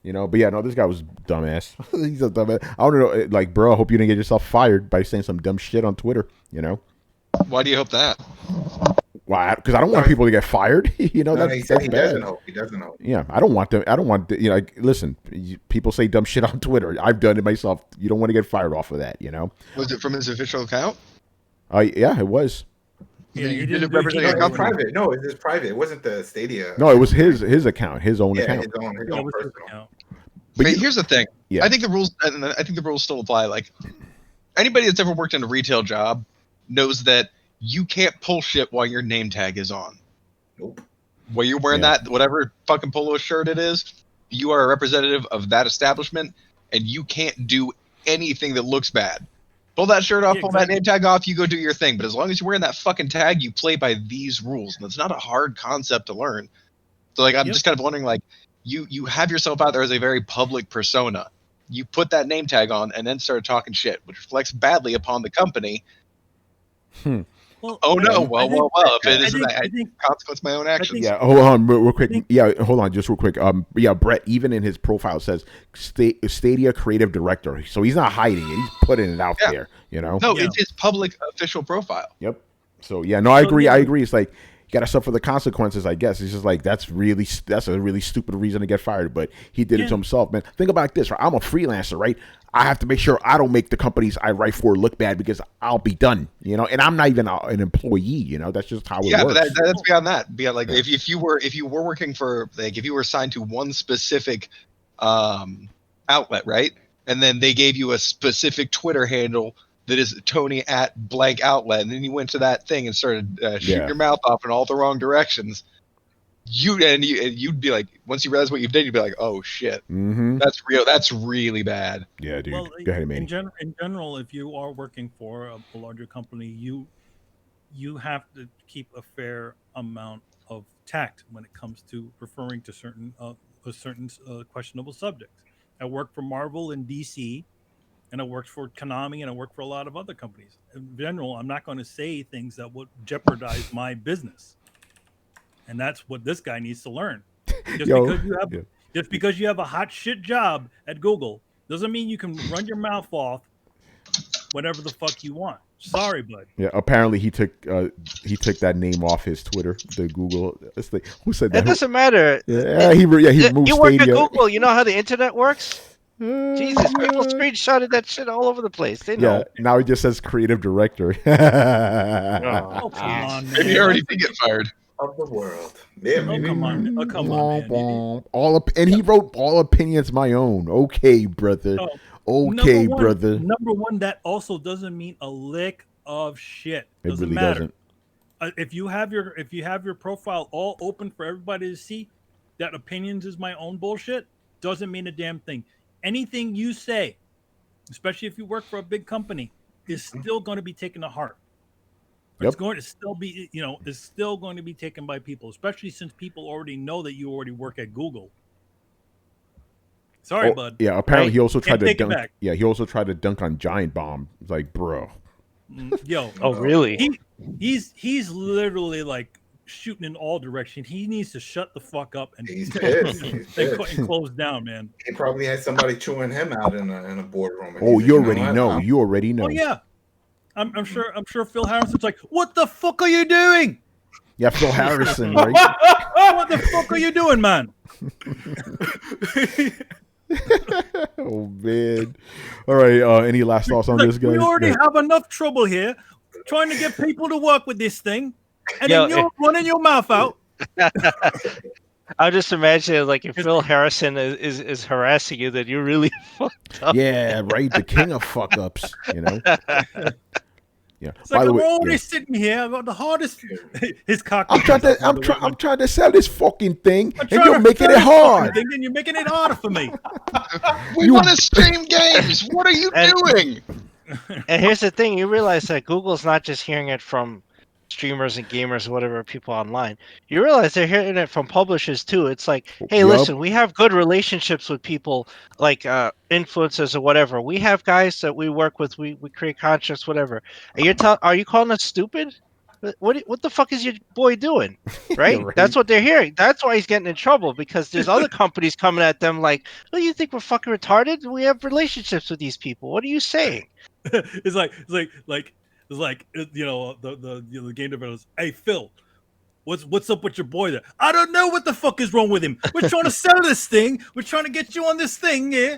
You know, but yeah, no, this guy was dumbass. He's a dumbass. I don't know, like, bro, I hope you didn't get yourself fired by saying some dumb shit on Twitter, you know? Why do you hope that? Why? Because I don't want people to get fired. You know, that's bad. He doesn't hope. Yeah, I don't want them. You know, like, listen, people say dumb shit on Twitter. I've done it myself. You don't want to get fired off of that, you know? Was it from his official account? Yeah, it was. Yeah, you didn't represent your company. Private. No, it was private. It wasn't the Stadia. No, it was his account, his own account. His own personal account. But here's the thing. Yeah. I think the rules still apply. Like, anybody that's ever worked in a retail job knows that you can't pull shit while your name tag is on. Nope. While you're wearing that, whatever fucking polo shirt it is, you are a representative of that establishment, and you can't do anything that looks bad. Pull that shirt off, pull that name tag off, you go do your thing. But as long as you're wearing that fucking tag, you play by these rules. And it's not a hard concept to learn. So, like, I'm just kind of wondering, like, you have yourself out there as a very public persona. You put that name tag on and then start talking shit, which reflects badly upon the company. Well, Oh no! I think- If I it isn't think- that I think- consequence of my own actions. Yeah, hold on, real quick. think- Yeah, hold on, just real quick. Yeah, Brett, even in his profile says Stadia creative director, so he's not hiding it; he's putting it out there. You know. No, Yeah. it's his public official profile. Yep. So yeah, no, I agree. yeah. I agree. It's like you got to suffer the consequences. I guess it's just like that's a really stupid reason to get fired. But he did it to himself, man. Think about this, right? I'm a freelancer, right? I have to make sure I don't make the companies I write for look bad because I'll be done, you know. And I'm not even an employee, you know. That's just how it Yeah, works. but that's beyond that. Beyond like if you were working for like if you were assigned to one specific outlet, right? And then they gave you a specific Twitter handle that is Tony at blank outlet, and then you went to that thing and started shooting your mouth off in all the wrong directions. You'd be like, once you realize what you've done, you'd be like, oh shit, that's real. That's really bad. Yeah, dude. Well, Go ahead, man. in general, if you are working for a larger company, you have to keep a fair amount of tact when it comes to referring to certain questionable subjects. I worked for Marvel and DC, and I worked for Konami, and I worked for a lot of other companies. In general, I'm not going to say things that would jeopardize my business, and that's what this guy needs to learn. Just because you have a hot shit job at Google doesn't mean you can run your mouth off whatever the fuck you want. Sorry, bud. Yeah, apparently he took that name off his Twitter, the Google. It's like, who said that? It doesn't matter. He moved You work at Stadia. Google. You know how the internet works. Jesus, people screenshotted that shit all over the place. They know. Yeah, now he just says creative director. Oh, come on, man. Maybe he already did get fired. Of the world. Yeah, Oh, come on. Oh, come on, man. And he wrote all opinions my own. Okay, brother. Okay, brother. Number one, that also doesn't mean a lick of shit. It Doesn't really matter. doesn't. If you have your profile all open for everybody to see, that opinions is my own bullshit doesn't mean a damn thing. Anything you say, especially if you work for a big company, is still going to be taken to heart. It's going to still be, it's still going to be taken by people, especially since people already know that you already work at Google. Sorry, bud. Yeah, apparently he also tried to take it dunk. back. Yeah, he also tried to dunk on Giant Bomb. It's like, bro. Yo. Oh, really? He's literally like shooting in all directions. He needs to shut the fuck up and, He's pissed. and close down, man. He probably had somebody chewing him out in a boardroom. And Oh, he's you like, already know. what? You already know. Oh yeah. I'm sure Phil Harrison's like, what the fuck are you doing? Yeah, Phil Harrison, right? What the fuck are you doing, man? Oh man. All right. Any last thoughts on Like, this, guys? we already Yeah. have enough trouble here trying to get people to work with this thing, and Yo, then you're running your mouth out. I'm just imagining like if Phil Harrison is harassing you, then you're really fucked up. Yeah, right. The king of fuck ups, you know. Yeah. It's like By the I'm way, already yeah. sitting here. I got the hardest. His cock. I'm trying to sell this fucking thing, I'm and trying you're to making sell it this fucking hard. thing, and you're making it harder for me. We want to stream games. What are you doing? And here's the thing: you realize that Google's not just hearing it from streamers and gamers, whatever, people online. You realize they're hearing it from publishers too. It's like, hey, Yup. listen, we have good relationships with people like influencers or whatever. We have guys that we work with. We create contracts, whatever. And are you calling us stupid? What the fuck is your boy doing? Right? Right. That's what they're hearing. That's why he's getting in trouble, because there's other companies coming at them like, oh, you think we're fucking retarded? We have relationships with these people. What are you saying? It's like the game developers. Hey Phil, what's up with your boy there? I don't know what the fuck is wrong with him. We're trying to sell this thing. We're trying to get you on this thing, yeah.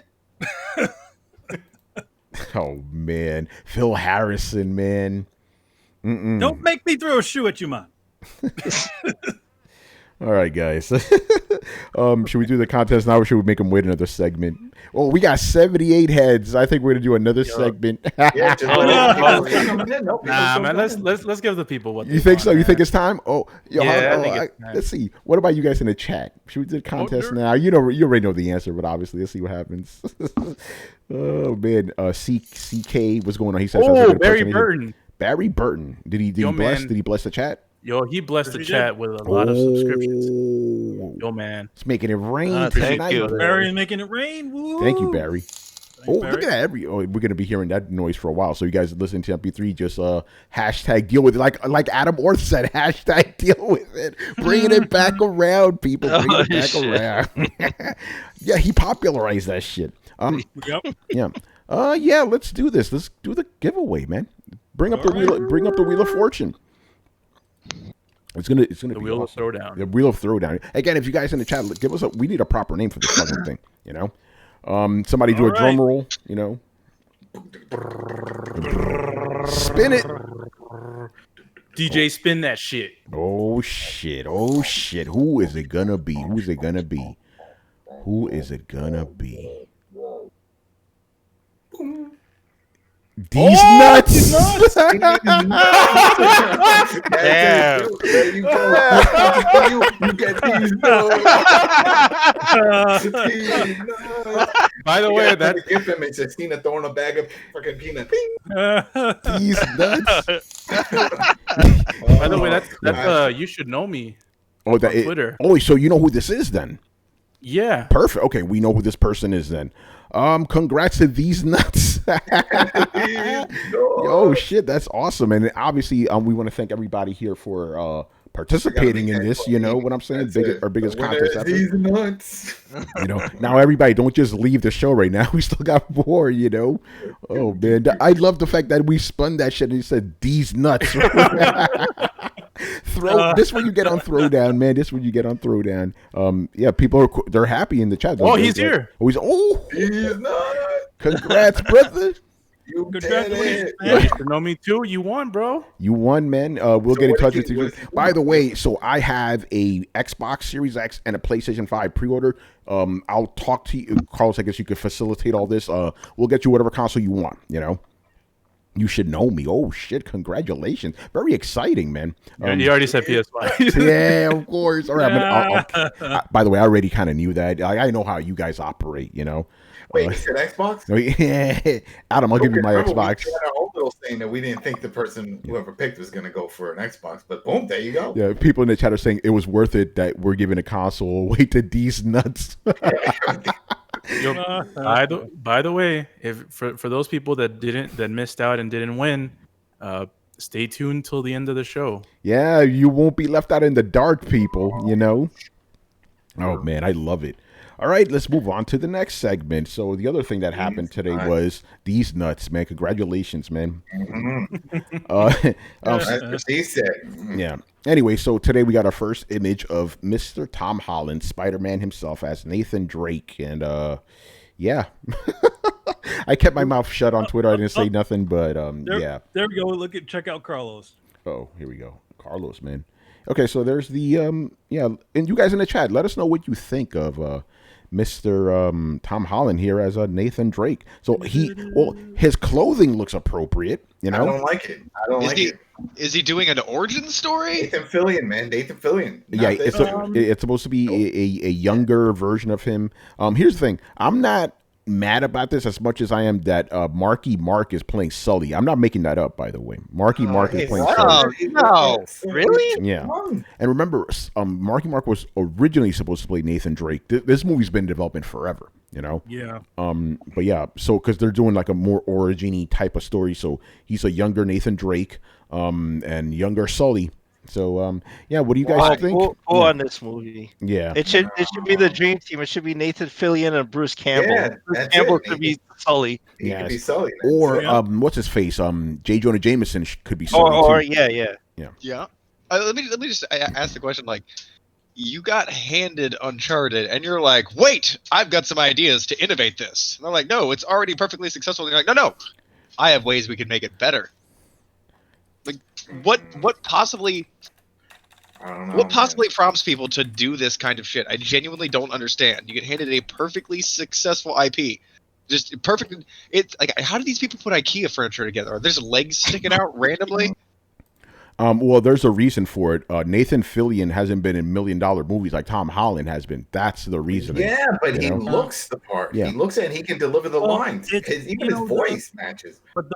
Oh man, Phil Harrison, man. Don't make me throw a shoe at you, man. All right, guys. Should we do the contest now, or should we make them wait another segment? Well, we got 78 heads. I think we're gonna do another segment. Yeah, just Nah, man. Let's give the people what You they think want, so? You man. think it's time? Oh, yo, Yeah, I think it's time. let's see. What about you guys in the chat? Should we do the contest now? You already know the answer, but obviously, let's see what happens. Oh man, CK, what's going on? He said, Oh, Barry Burton. Barry Burton. Did he bless? man. Did he bless the chat? Yo, he blessed the He chat did. with a lot of subscriptions. Oh, Yo, man. it's making it rain Thank tonight. you. Barry making it rain. Woo. Thank you, Barry. Oh, look at that! We're gonna be hearing that noise for a while. So you guys listening to MP3, just hashtag deal with it, like Adam Orth said, hashtag deal with it, bringing it back around, people, bringing it back around. Yeah, he popularized that shit. Yep. Yeah. Yeah. Let's do this. Let's do the giveaway, man. Bring up the wheel of fortune. It's gonna The be wheel awesome. of throwdown. The wheel of throwdown. Again, if you guys in the chat, give us we need a proper name for this fucking thing. You know. Somebody do a drum roll, you know. Spin it. DJ, spin that shit. Oh shit. Oh shit. Who is it gonna be? Who's it gonna be? Who is it gonna be? These nuts. Damn. There you go. You get these nuts. By the way, that gift him. It's Christina throwing a bag of fucking peanuts. These nuts. By the way, that's you should know me. Oh, that on Twitter. So you know who this is then? Yeah. Perfect. Okay, we know who this person is then. Congrats to these nuts. Yo, shit, that's awesome. And obviously, we want to thank everybody here for participating in this. You know what I'm saying? Our biggest contest ever. These nuts. You know, now everybody don't just leave the show right now. We still got more, you know. Oh man, I love the fact that we spun that shit and he said these nuts. This is what you get on Throwdown, man. This is what you get on Throwdown. Yeah, people they're happy in the chat. Oh, he's here. He's nuts. Congrats, brother. You Congratulations, Yeah, you should know me too. You won, bro. You won, man. We'll get in touch with you. By the way, so I have a Xbox Series X and a PlayStation 5 pre-order. I'll talk to you, Carlos. I guess you could facilitate all this. We'll get you whatever console you want. You know. You should know me. Oh shit! Congratulations. Very exciting, man. You already said PS5. Yeah, of course. All right. By the way, I already kind of knew that. I know how you guys operate. You know. Wait, you said Xbox? Yeah. Adam, I'll give you my Xbox. We had our own little saying that we didn't think the person whoever picked was going to go for an Xbox, but boom, there you go. Yeah, people in the chat are saying it was worth it that we're giving a console away to these nuts. Yo, by the way, if for those people that missed out and didn't win, stay tuned till the end of the show. Yeah, you won't be left out in the dark, people. You know. Oh man, I love it. All right, let's move on to the next segment. So the other thing that happened today was these nuts, man. Congratulations, man. That's what he said. Yeah. Anyway, so today we got our first image of Mr. Tom Holland, Spider-Man himself, as Nathan Drake, and yeah. I kept my mouth shut on Twitter. I didn't say nothing, but yeah. There we go. Check out Carlos. Oh, here we go, Carlos, man. Okay, so there's the yeah, and you guys in the chat, let us know what you think of Mr. Tom Holland here as Nathan Drake. So his clothing looks appropriate, you know. I don't like it. Is he doing an origin story? Nathan Fillion, man. Nathan Fillion. Yeah, it's supposed to be a younger version of him. Here's the thing. I'm not mad about this as much as I am that Marky Mark is playing Sully. I'm not making that up, by the way. Marky Mark is playing Sully. No, really? Yeah. And remember, Marky Mark was originally supposed to play Nathan Drake. This movie's been in development forever, you know? Yeah. But yeah, so because they're doing like a more origin-y type of story, so he's a younger Nathan Drake, and younger Sully. So yeah, what do you guys think? Go on this movie. Yeah, it should be the dream team. It should be Nathan Fillion and Bruce Campbell. Yeah, Bruce Campbell could be Sully. He could be Sully. Or what's his face? J. Jonah Jameson could be Sully or too. Yeah. Let me just ask the question. Like, you got handed Uncharted, and you're like, "Wait, I've got some ideas to innovate this." And they're like, "No, it's already perfectly successful." And you're like, "No, I have ways we can make it better." Like, what possibly? I don't know, what possibly prompts people to do this kind of shit? I genuinely don't understand. You get handed a perfectly successful IP, just perfect. It's like, how do these people put IKEA furniture together? Are there legs sticking out randomly? Well, there's a reason for it. Nathan Fillion hasn't been in $1 million movies like Tom Holland has been. That's the reason. Yeah, but he looks the part. Yeah. He looks and he can deliver the lines. Even his voice matches. But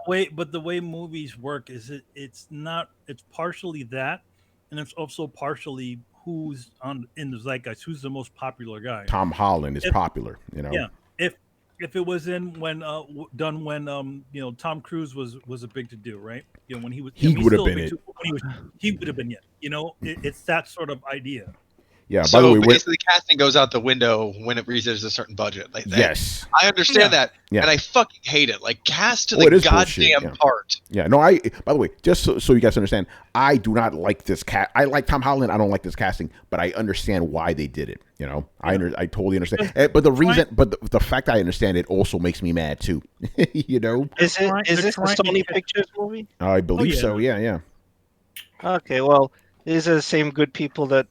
the way movies work is it's partially that, and it's also partially who's in the zeitgeist, who's the most popular guy. Tom Holland is popular, you know. Yeah. if it was in when done when Tom Cruise was a big to do, right? When he was He he's would have still a been big it. to- when he would have been it. It's that sort of idea. Yeah. By So the way, basically, casting goes out the window when it reaches a certain budget. Like that. yes. I understand that, Yeah. and I fucking hate it. Like cast to Oh, it the is bullshit, goddamn yeah. part. Yeah, no, by the way, just so you guys understand, I do not like this cat. I like Tom Holland. I don't like this casting, but I understand why they did it. I totally understand. But the fact I understand it also makes me mad too. Is this a Sony Pictures movie? I believe yeah. so. Yeah. Okay, well, these are the same good people that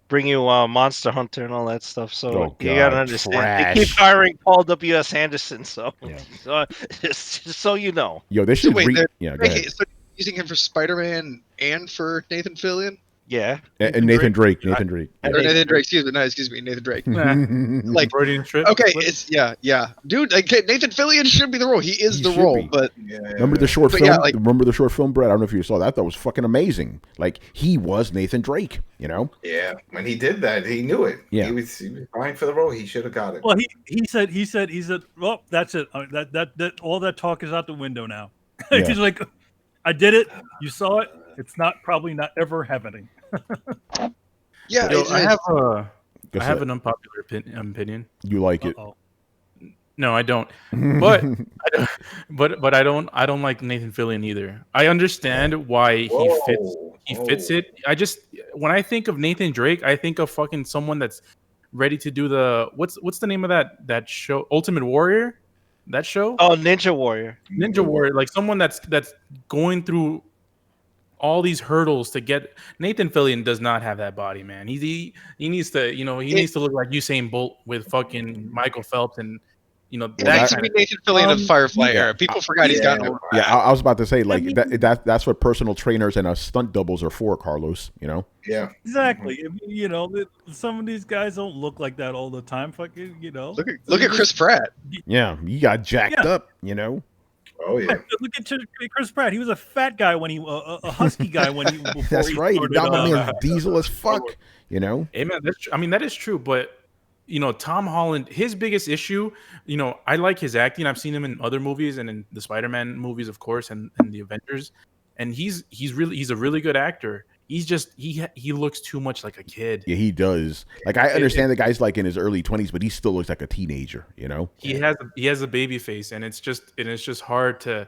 bring you Monster Hunter and all that stuff. So Oh, you gotta God, understand. They keep trash. hiring Paul W.S. Anderson. So, Yeah. just so you know. Yo, they So should wait, they're yeah, go ahead. so using him for Spider-Man and for Nathan Fillion? Yeah. And Nathan Drake. Or Nathan Drake. Excuse me, Nathan Drake. Like, Freudian trip. okay, it's dude. Like, Nathan Fillion should be the role. He is He the should role, be. but Remember the short But film? yeah, like- Remember the short film, Brett? I don't know if you saw that. That was fucking amazing. Like, he was Nathan Drake. Yeah, when he did that, he knew it. Yeah. He was fine for the role. He should have got it. Well, he said, well, that's it. That all that talk is out the window now. Yeah. He's like, I did it. You saw it. It's probably not ever happening. yeah, Yo, it's, I Guess have what? an unpopular opinion. You like it. Uh-oh. No, I don't. But but I don't like Nathan Fillion either. I understand why he fits it. I just when I think of Nathan Drake, I think of fucking someone that's ready to do the what's the name of that show? Ultimate Warrior? That show? Oh, Ninja Warrior. Ninja Warrior, like someone that's going through all these hurdles to get. Nathan Fillion does not have that body, man. He needs to, needs to look like Usain Bolt with fucking Michael Phelps and that that should kind be of. Nathan Fillion of Firefly era. People forgot he's gotten over. Yeah, I was about to say that's what personal trainers and stunt doubles are for, Carlos. Yeah, Exactly. Some of these guys don't look like that all the time. Fucking, Look at Chris Pratt. Yeah, you got jacked Yeah. up. Oh yeah. Look at Chris Pratt. He was a fat guy when he a husky guy when he. Before That's he right. started, That my man's diesel as fuck. Hey man, that is true. But Tom Holland, his biggest issue, I like his acting. I've seen him in other movies and in the Spider-Man movies, of course, and the Avengers. And he's a really good actor. He's just he looks too much like a kid. Yeah, he does. Like, I understand the guy's like in his early 20s, but he still looks like a teenager. He has a baby face, and it's just hard to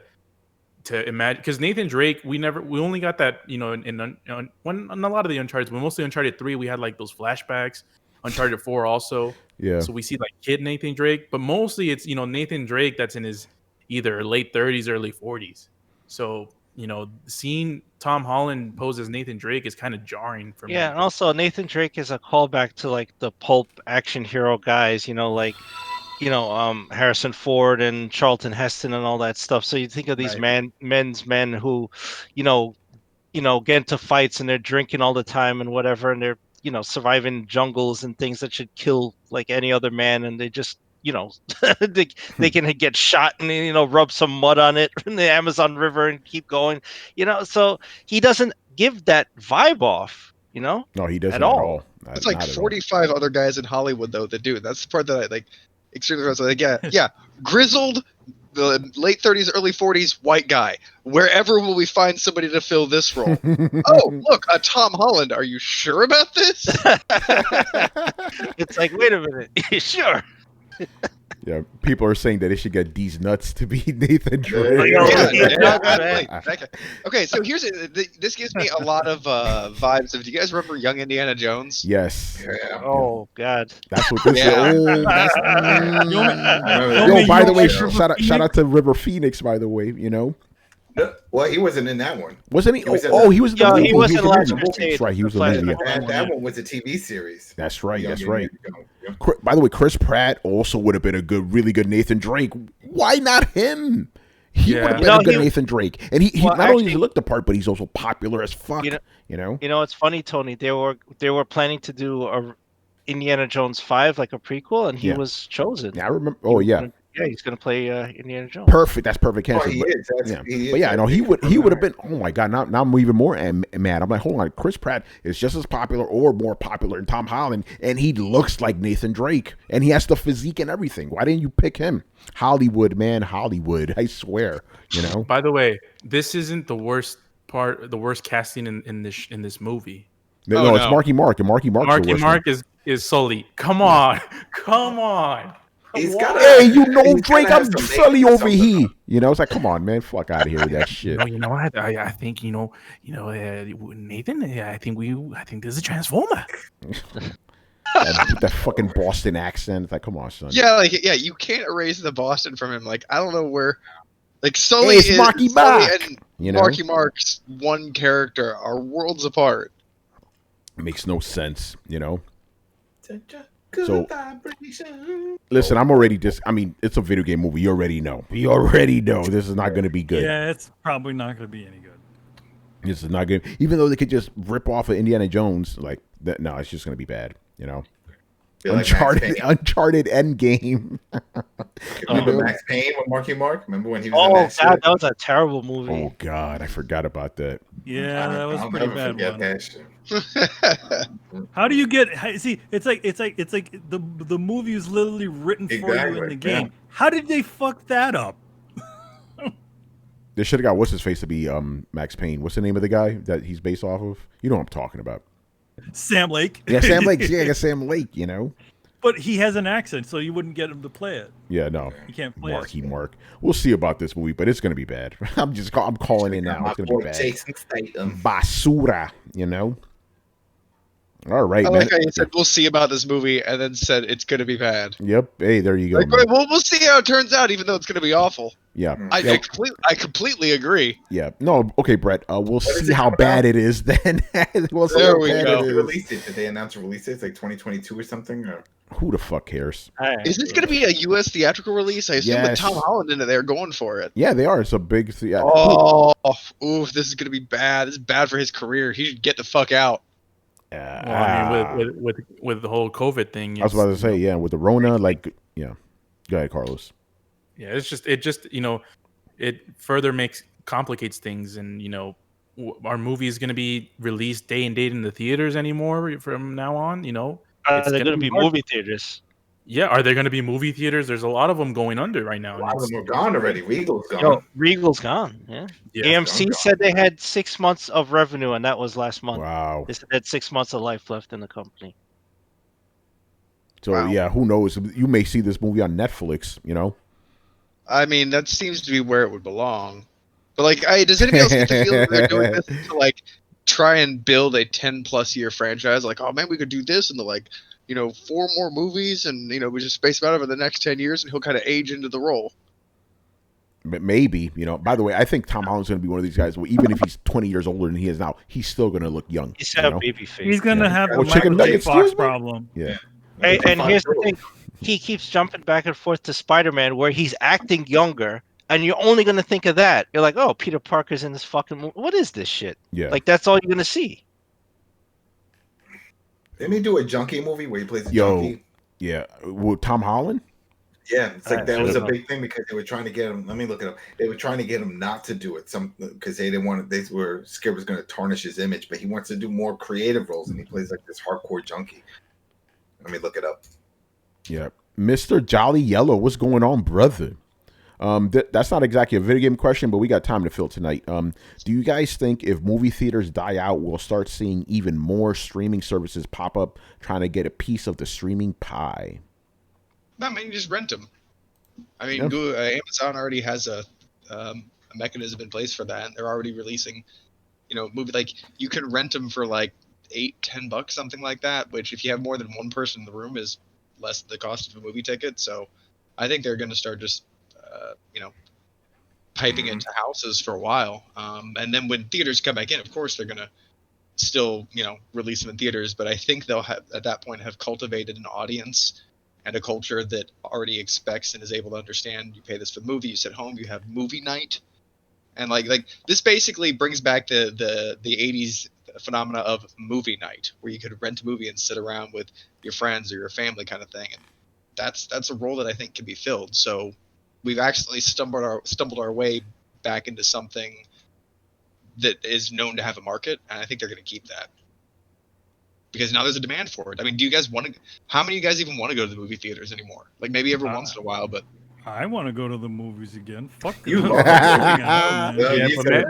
imagine, because Nathan Drake, we only got that in a lot of the Uncharted, but mostly Uncharted 3, we had like those flashbacks. Uncharted 4 also. Yeah. So we see like kid Nathan Drake, but mostly it's Nathan Drake that's in his either late 30s, early 40s. So seeing Tom Holland pose as Nathan Drake is kind of jarring for me. Yeah, and also Nathan Drake is a callback to like the pulp action hero guys, Harrison Ford and Charlton Heston and all that stuff. So you think of these men who, get into fights and they're drinking all the time and whatever, and they're surviving jungles and things that should kill like any other man, and they just they can get shot and rub some mud on it in the Amazon River and keep going, so he doesn't give that vibe off, No, he doesn't at all. It's like 45 other guys in Hollywood though that do. That's the part that I like extremely like. Yeah, grizzled, the late 30s, early 40s, white guy. Wherever will we find somebody to fill this role? Oh, look, a Tom Holland. Are you sure about this? It's like, wait a minute, sure. Yeah, people are saying that they should get these nuts to be Nathan Drake. Okay, so this gives me a lot of vibes of. Do you guys remember Young Indiana Jones? Yes. Yeah. Oh God. That's what this Yeah. is. Yo, by the way, shout out to River Phoenix, by the way, Well, he wasn't in that one. Wasn't he? He was in He was in the Yeah, movie. he was in the Last movie. Crusade. That's right, he was in the movie. And that one was a TV series. That's right, Young that's right. Indiana Jones. By the way, Chris Pratt also would have been a really good Nathan Drake. Why not him? He would have been a good Nathan Drake. And he not only does he look the part, but he's also popular as fuck. It's funny, Tony. They were planning to do a Indiana Jones 5, like a prequel, and he was chosen. Yeah, I remember. Oh yeah. Yeah, he's gonna play Indiana Jones. Perfect. That's perfect Oh, casting. he but, is. yeah. He is. But yeah, I know he would have been. Oh my god! Now I'm even more mad. I'm like, hold on. Chris Pratt is just as popular or more popular than Tom Holland, and he looks like Nathan Drake, and he has the physique and everything. Why didn't you pick him? Hollywood, man, Hollywood. I swear. You know. By the way, this isn't the worst casting in this movie. No, it's Marky Mark, and Marky Mark's Marky the worst Mark is Sully. Come on, come on. He's got. Hey, you know Drake, I'm Sully over here. You know, it's like, come on, man, fuck out of here with that shit. You know what? I think Nathan. I think there's a transformer. that fucking Boston accent. It's like, come on, son. Yeah, you can't erase the Boston from him. Like, I don't know where. Like, Sully Hey, it's Marky Mark. And You know? Marky Mark's one character are worlds apart. It makes no sense, you know. Good So- vibration. Listen, I'm already I mean, it's a video game movie. You already know. You already know this is not going to be good. Yeah, it's probably not going to be any good. This is not good. Even though they could just rip off of Indiana Jones, like that. No, it's just going to be bad. You know. Feel like Uncharted Endgame. Remember Max Payne with Marky Mark? Remember when he was in Oh that god, shit? that was a terrible movie. Oh God, I forgot about that. Yeah, that was I'll pretty never bad forget one. that shit. How do you get? See, it's like the movie is literally written for you in Exactly, the game. yeah. How did they fuck that up? They should have got what's his face to be Max Payne. What's the name of the guy that he's based off of? You know what I'm talking about. Sam Lake. Yeah, Sam Lake. Yeah, I guess Sam Lake. You know. But he has an accent, so you wouldn't get him to play it. Yeah, no. You can't play Marky it. Mark. We'll see about this movie, but it's going to be bad. I'm calling it now. My It's going to boy be bad. Jason Statham. Basura, you know. All right, I man. like how you said we'll see about this movie and then said it's going to be bad. Yep. Hey, there you go. Like, man. we'll see how it turns out, even though it's going to be awful. Yeah. I completely agree. Yeah. No. Okay, Brett. We'll is see it how coming bad out? it is then. We'll see There how we bad go. it They is. released it. Did they announce a release date? It's like 2022 or something? Or? Who the fuck cares? Is this going to be a U.S. theatrical release? I assume Yes. with Tom Holland in it, they're going for it. Yeah, they are. It's a big. Oh, oof, this is going to be bad. This is bad for his career. He should get the fuck out. Well, I mean, with the whole COVID thing. I was about to say, yeah, with the Rona, like, yeah. Go ahead, Carlos. Yeah, it just it further complicates things, and our movie is going to be released day and date in the theaters anymore from now on. It's They're gonna going to be hard. movie theaters. Yeah, are there going to be movie theaters? There's a lot of them going under right now. A lot of them are gone already. Regal's gone. Yo, Regal's gone. Yeah. Yeah. AMC said they had 6 months of revenue, and that was last month. Wow. They said they had 6 months of life left in the company. So, Wow. yeah, who knows? You may see this movie on Netflix, I mean, that seems to be where it would belong. But, like, does anybody else get the feeling that they're doing this to, like, try and build a 10-plus year franchise? Like, oh, man, we could do this in the, like, 4 more movies, and, we just space them out over the next 10 years, and he'll kind of age into the role. But maybe, by the way, I think Tom Holland's going to be one of these guys where even if he's 20 years older than he is now, he's still going to look young. He's had a baby face. He's gonna have Oh, the chicken Michael J. nuggets, Fox excuse me? problem. Yeah. Hey, and here's the thing. He keeps jumping back and forth to Spider-Man where he's acting younger, and you're only going to think of that. You're like, oh, Peter Parker's in this fucking movie. What is this shit? Yeah. Like, that's all you're going to see. Didn't he do a junkie movie where he plays a Yo. junkie? Yeah. With Tom Holland? Yeah, it's like that I was a don't know. big thing because they were trying to get him. Let me look it up. They were trying to get him not to do it, because they didn't want. They were scared it was going to tarnish his image. But he wants to do more creative roles, and he plays like this hardcore junkie. Let me look it up. Yeah. Mr. Jolly Yellow, what's going on, brother? That's not exactly a video game question, but we got time to fill tonight. Do you guys think if movie theaters die out, we'll start seeing even more streaming services pop up trying to get a piece of the streaming pie? I mean, you just rent them. I mean, Yeah. Amazon already has a mechanism in place for that. They're already releasing, movie, like, you can rent them for like $8-10, something like that, which if you have more than one person in the room is less than the cost of a movie ticket. So I think they're going to start just, piping into houses for a while. And then when theaters come back in, of course, they're going to still, release them in theaters. But I think they'll have, at that point, have cultivated an audience and a culture that already expects and is able to understand. You pay this for the movie, you sit home, you have movie night. And like this basically brings back the 80s phenomena of movie night, where you could rent a movie and sit around with your friends or your family kind of thing. And that's a role that I think can be filled. So we've actually stumbled our way back into something that is known to have a market, and I think they're going to keep that because now there's a demand for it. I mean, do you guys want to? How many of you guys even want to go to the movie theaters anymore? Like maybe every once in a while, but I want to go to the movies again. Fuck You this. love Fucking hell, man. Well, Yeah, you but said-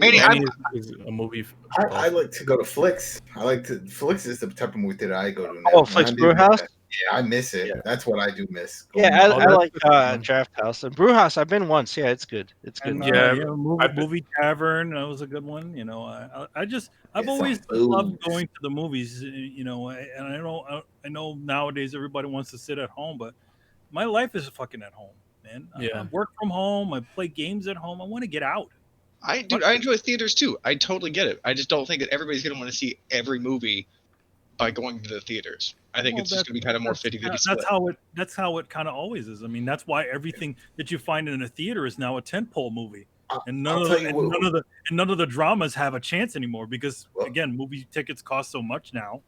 Manny is a movie. I like to go to Flicks. Flicks is the type of movie theater I go to now. Oh, Flicks Brewhouse? Yeah, I miss it. Yeah. That's what I do miss. Yeah, I that's like the Draft House and Brewhouse. I've been once. Yeah, it's good. It's good. And, Yeah, movie tavern. That was a good one. You know, I've Get always some loved booze. going to the movies. You know, and I know nowadays everybody wants to sit at home, but my life is fucking at home, man. Yeah. I work from home. I play games at home. I want to get out. I enjoy theaters too. I totally get it. I just don't think that everybody's going to want to see every movie by going to the theaters. I think it's just going to be kind of more 50-50 split. That's how it kind of always is. I mean, that's why everything that you find in a theater is now a tentpole movie, and none of the dramas have a chance anymore because again, movie tickets cost so much now.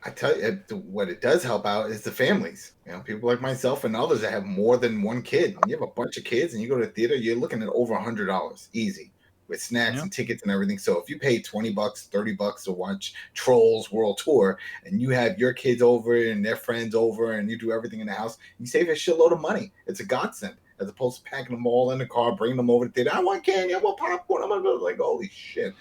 I tell you, what it does help out is the families. You know, people like myself and others that have more than one kid. When you have a bunch of kids and you go to the theater, you're looking at over $100 easy with snacks and tickets and everything. So if you pay $20, $30 to watch Trolls World Tour, and you have your kids over and their friends over, and you do everything in the house, you save a shitload of money. It's a godsend as opposed to packing them all in the car, bringing them over to the theater. I want candy, I want popcorn. I'm gonna go like, holy shit.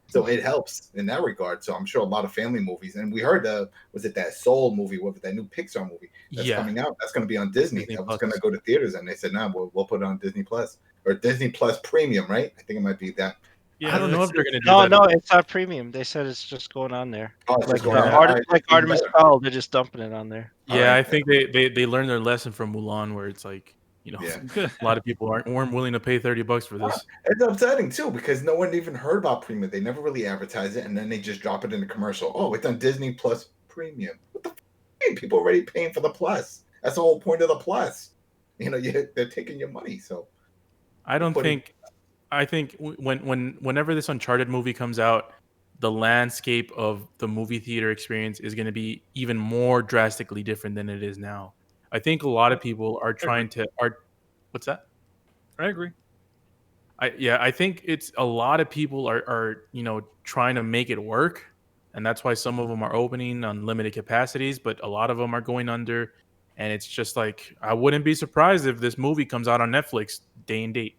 So it helps in that regard. So I'm sure a lot of family movies, and we heard was it that Soul movie, what was that new Pixar movie that's coming out? That's going to be on Disney. That was going to go to theaters, and they said, "No, we'll put it on Disney Plus or Disney Plus Premium." Right? I think it might be that. Yeah, I don't know if they're going to do that. No, it's not premium. They said it's just going on there. Oh, it's Like, just going on. like Artemis Fowl, they're just dumping it on there. Yeah, I think they learned their lesson from Mulan, where it's like, you know, a lot of people weren't willing to pay $30 for this. It's upsetting too because no one even heard about Premium. They never really advertise it, and then they just drop it in the commercial. Oh, it's on Disney Plus Premium. What the f***? People already paying for the Plus. That's the whole point of the Plus. You know, they're taking your money. So I think whenever this Uncharted movie comes out, the landscape of the movie theater experience is going to be even more drastically different than it is now. I think a lot of people are trying to what's that? I agree. I think it's a lot of people are you know, trying to make it work, and that's why some of them are opening on limited capacities, but a lot of them are going under, and it's just like, I wouldn't be surprised if this movie comes out on Netflix day and date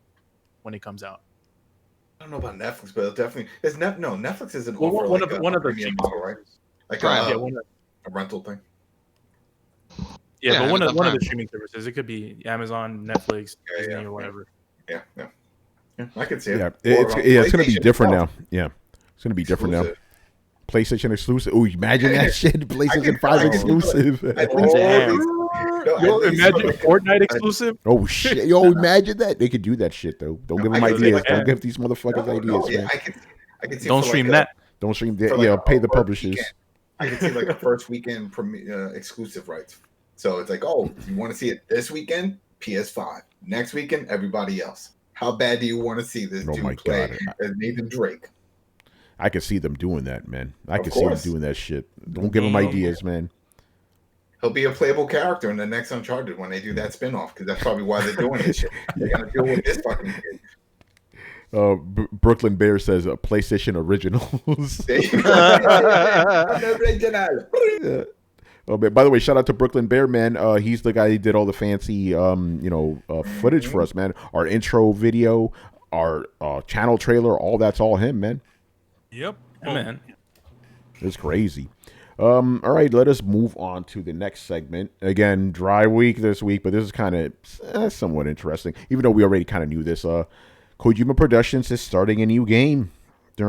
when it comes out. I don't know about Netflix, but it'll definitely Netflix isn't one of the premium model, right? Like Prime, a rental thing. Yeah, but one of Prime. the streaming services. It could be Amazon, Netflix, Disney, or whatever. Yeah, I can see it. Yeah, it's going to be different now. Yeah, it's going to be different now. PlayStation exclusive. Oh, imagine that shit. PlayStation 5 exclusive. Yo, imagine Fortnite exclusive. Oh shit! Yo, imagine that. They could do that shit though. Don't give them ideas. Don't give these motherfuckers ideas, man. I can see Don't stream that. Don't stream that. Yeah, pay the publishers. Weekend. I can see like a first weekend exclusive rights. So it's like, oh, you want to see it this weekend? PS5. Next weekend, everybody else. How bad do you want to see this dude play as Nathan Drake? I can see them doing that, man. I can see them doing that shit. Don't give them ideas, man. He'll be a playable character in the next Uncharted when they do that spinoff, because that's probably why they're doing this shit. They're gonna deal with this fucking kid. Brooklyn Bear says PlayStation Originals. Original. Oh, but by the way, shout out to Brooklyn Bear, man. He's the guy who did all the fancy, footage for us, man. Our intro video, our channel trailer, that's all him, man. Yep. Oh, man. It's crazy. All right, let us move on to the next segment. Again, dry week this week, but this is kind of somewhat interesting, even though we already kind of knew this. Kojima Productions is starting a new game. They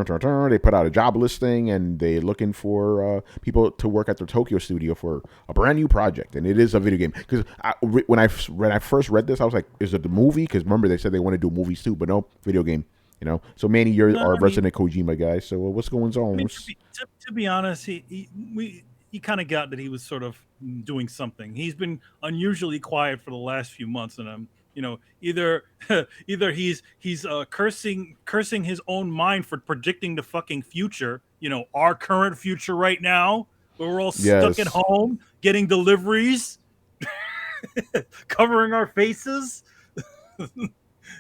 put out a job listing, and they're looking for people to work at their Tokyo studio for a brand new project, and it is a video game. Because when I first read this, I was like, "Is it the movie?" Because remember they said they want to do movies too, but no, video game. You know. So Manny, you're our resident Kojima guy. So what's going on? I mean, to be honest, he kind of got that he was sort of doing something. He's been unusually quiet for the last few months, and either he's cursing his own mind for predicting the fucking future, our current future right now, where we're all stuck at home getting deliveries. covering our faces. The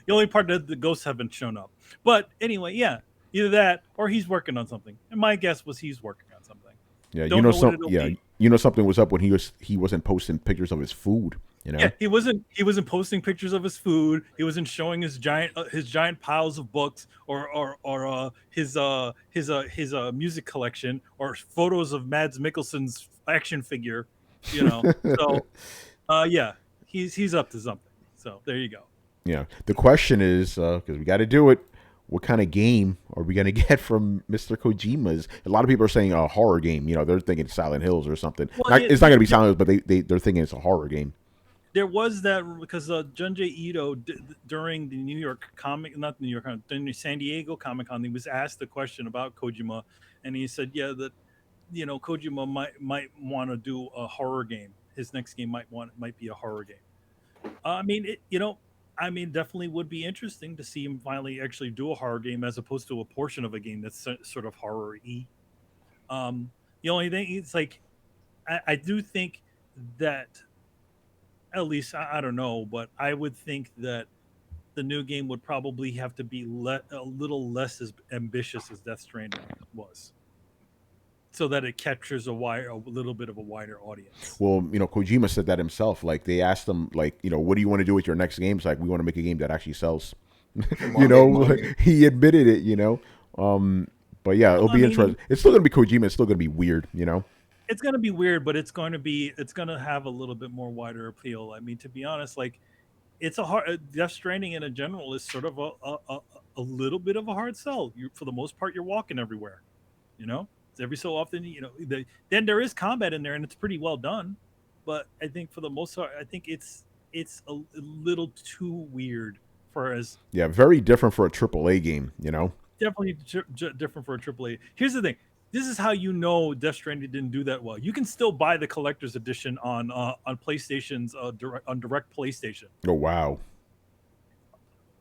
only part that the ghosts haven't shown up. But anyway, yeah, either that or he's working on something. And my guess was he's working on something. Yeah, Don't know what it'll be. you know something was up when he wasn't posting pictures of his food. You know, Yeah, he wasn't posting pictures of his food. He wasn't showing his giant piles of books or his music collection or photos of Mads Mikkelsen's action figure. You know, so yeah, he's up to something. So there you go. Yeah. The question is, because we got to do it, what kind of game are we going to get from Mr. Kojima's? A lot of people are saying a horror game. You know, they're thinking Silent Hills or something. Well, it's not going to be Silent Hills, but they're thinking it's a horror game. There was that because Junji Ito during the New York Comic, not the New York, during the San Diego Comic Con, he was asked a question about Kojima, and he said, "Yeah, that Kojima might want to do a horror game. His next game might be a horror game." I mean, definitely would be interesting to see him finally actually do a horror game as opposed to a portion of a game that's sort of horror-y. The only thing is, like, I do think that, at least I don't know, but I would think that the new game would probably have to be a little less as ambitious as Death Stranding was, so that it captures a little bit of a wider audience. Well, Kojima said that himself. Like, they asked him, like, what do you want to do with your next game? It's like, we want to make a game that actually sells. He admitted it. But yeah, it'll be interesting. It's still gonna be Kojima. It's still gonna be weird. It's going to be weird, but it's going to have a little bit more wider appeal. I mean, to be honest, like, it's Death Stranding in a general is sort of a little bit of a hard sell. For the most part, you're walking everywhere, every so often, then there is combat in there and it's pretty well done. But I think for the most part, I think it's a little too weird very different for a AAA game, Definitely different for a AAA. Here's the thing. This is how Death Stranding didn't do that well. You can still buy the collector's edition on PlayStation's direct PlayStation. Oh wow!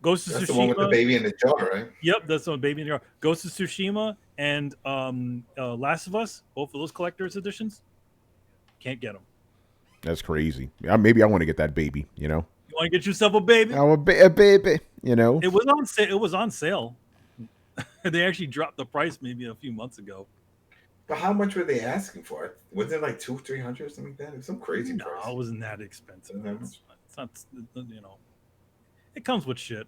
Ghost of Tsushima. That's the one with the baby in the jar, right? Yep, that's the one, baby in the jar. Ghost of Tsushima and Last of Us, both of those collector's editions, can't get them. That's crazy. Maybe I want to get that baby. You want to get yourself a baby? I want a baby. It was on sale. It was on sale. They actually dropped the price maybe a few months ago. But how much were they asking for it? Was it like $200-$300 or something like that? It was some crazy price. No, it wasn't that expensive. It's not, it comes with shit.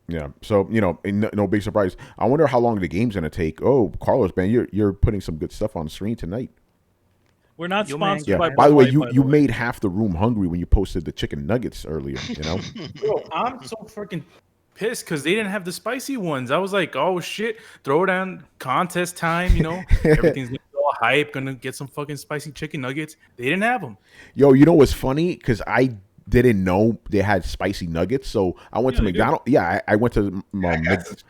Yeah, so no big surprise. I wonder how long the game's gonna take. Oh, Carlos, man, you're putting some good stuff on screen tonight. We're not sponsored by. By the way, you made half the room hungry when you posted the chicken nuggets earlier. Bro, I'm so freaking pissed because they didn't have the spicy ones. I was like, oh shit, Throwdown contest time, everything's gonna be all hype, gonna get some fucking spicy chicken nuggets. They didn't have them. Yo, what's funny? Because I didn't know they had spicy nuggets, so I went to McDonald's. Yeah, I went to nuggets.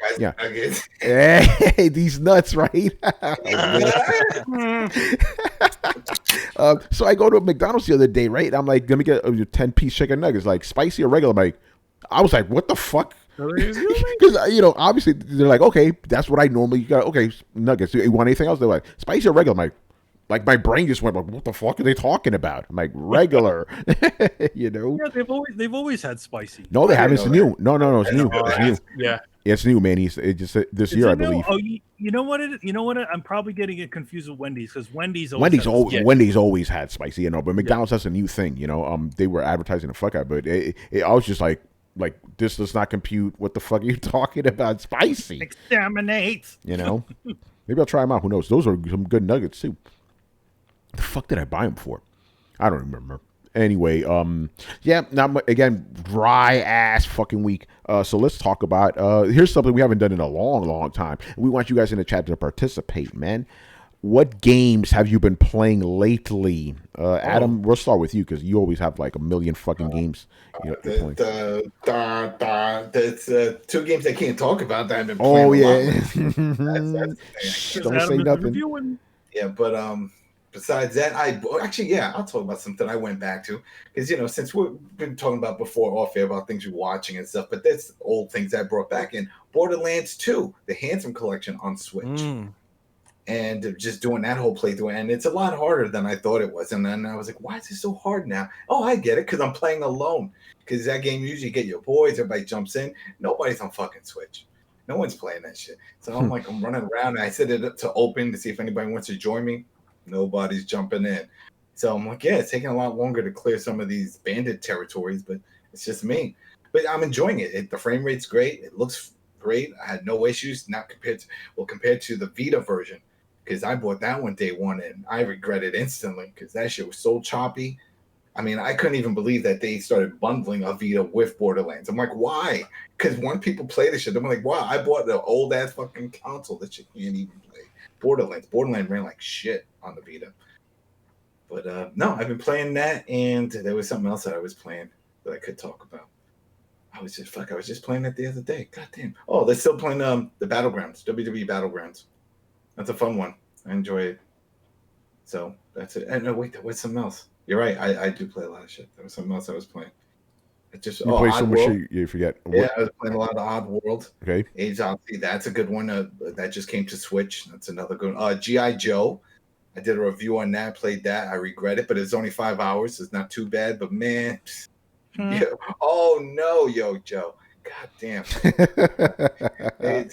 Hey, these nuts, right? So I go to McDonald's the other day, right? I'm like, let me get a 10-piece chicken nuggets, like spicy or regular. I was like, what the fuck? Because obviously they're like, okay, that's what I normally got. Okay, nuggets. You want anything else? They're like, spicy or regular? Like my brain just went like, what the fuck are they talking about? I'm like, regular. Yeah, they've always had spicy. No, they haven't. It's new. No, it's new. It's new. Yeah, it's new, man. It just this year, I believe. Oh, you know what? I'm probably getting it confused with Wendy's because Wendy's always had spicy. But McDonald's has a new thing. They were advertising the fuck out, but I was just like this does not compute. What the fuck are you talking about? Spicy. Exterminate. Maybe I'll try them out. Who knows? Those are some good nuggets too. The fuck did I buy them for? I don't remember. Anyway, again, dry ass fucking week. So let's talk about here's something we haven't done in a long time. We want you guys in the chat to participate, man. What games have you been playing lately? Adam, we'll start with you because you always have like a million fucking games. There's 2 games I can't talk about that I've been playing. Oh yeah, don't say nothing. Yeah, but besides that, I'll talk about something I went back to because since we've been talking about before off air about things you're watching and stuff, but that's old things I brought back in. Borderlands 2, the Handsome Collection on Switch. and just doing that whole playthrough. And it's a lot harder than I thought it was. And then I was like, why is it so hard now? Oh, I get it, because I'm playing alone. Because that game usually get your boys, everybody jumps in. Nobody's on fucking Switch. No one's playing that shit. So I'm like, I'm running around, and I set it up to open to see if anybody wants to join me. Nobody's jumping in. So I'm like, yeah, it's taking a lot longer to clear some of these bandit territories, but it's just me. But I'm enjoying it. The frame rate's great. It looks great. I had no issues, not compared to the Vita version, because I bought that one day one, and I regret it instantly because that shit was so choppy. I mean, I couldn't even believe that they started bundling a Vita with Borderlands. I'm like, why? Because when people play this shit, I'm like, wow, I bought the old ass fucking console that you can't even play Borderlands. Borderlands ran like shit on the Vita. But no, I've been playing that, and there was something else that I was playing that I could talk about. I was just playing that the other day. God damn. Oh, they're still playing the Battlegrounds, WWE Battlegrounds. That's a fun one. I enjoy it. So that's it. And no, wait, there was something else. You're right. I do play a lot of shit. There was something else I was playing. It just You play so much shit you forget. Yeah, I was playing a lot of Odd World. Okay. Age Odyssey, that's a good one. That just came to Switch. That's another good one. G.I. Joe. I did a review on that, played that. I regret it, but it's only 5 hours. It's not too bad, but man. Yeah. Oh no, yo, Joe. God damn. I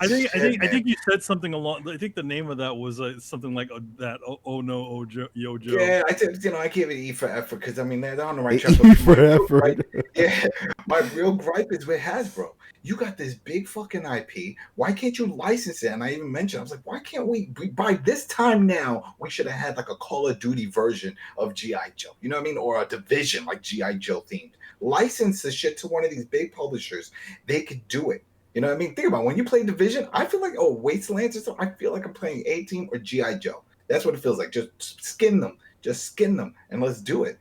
think you said something along. I think the name of that was something like that. Oh no, yo Joe. Yeah, I said, I gave it E for effort because I mean they're on the right track. E for effort. Yeah, my real gripe is with Hasbro. You got this big fucking IP. Why can't you license it? And I even mentioned, I was like, why can't we by this time now? We should have had like a Call of Duty version of G.I. Joe. You know what I mean? Or a Division like G.I. Joe themed. License the shit to one of these big publishers. They could do it. You know what I mean? Think about it. When you play Division, I feel like, Wastelands or something, I feel like I'm playing A-Team or G.I. Joe. That's what it feels like. Just skin them, and let's do it.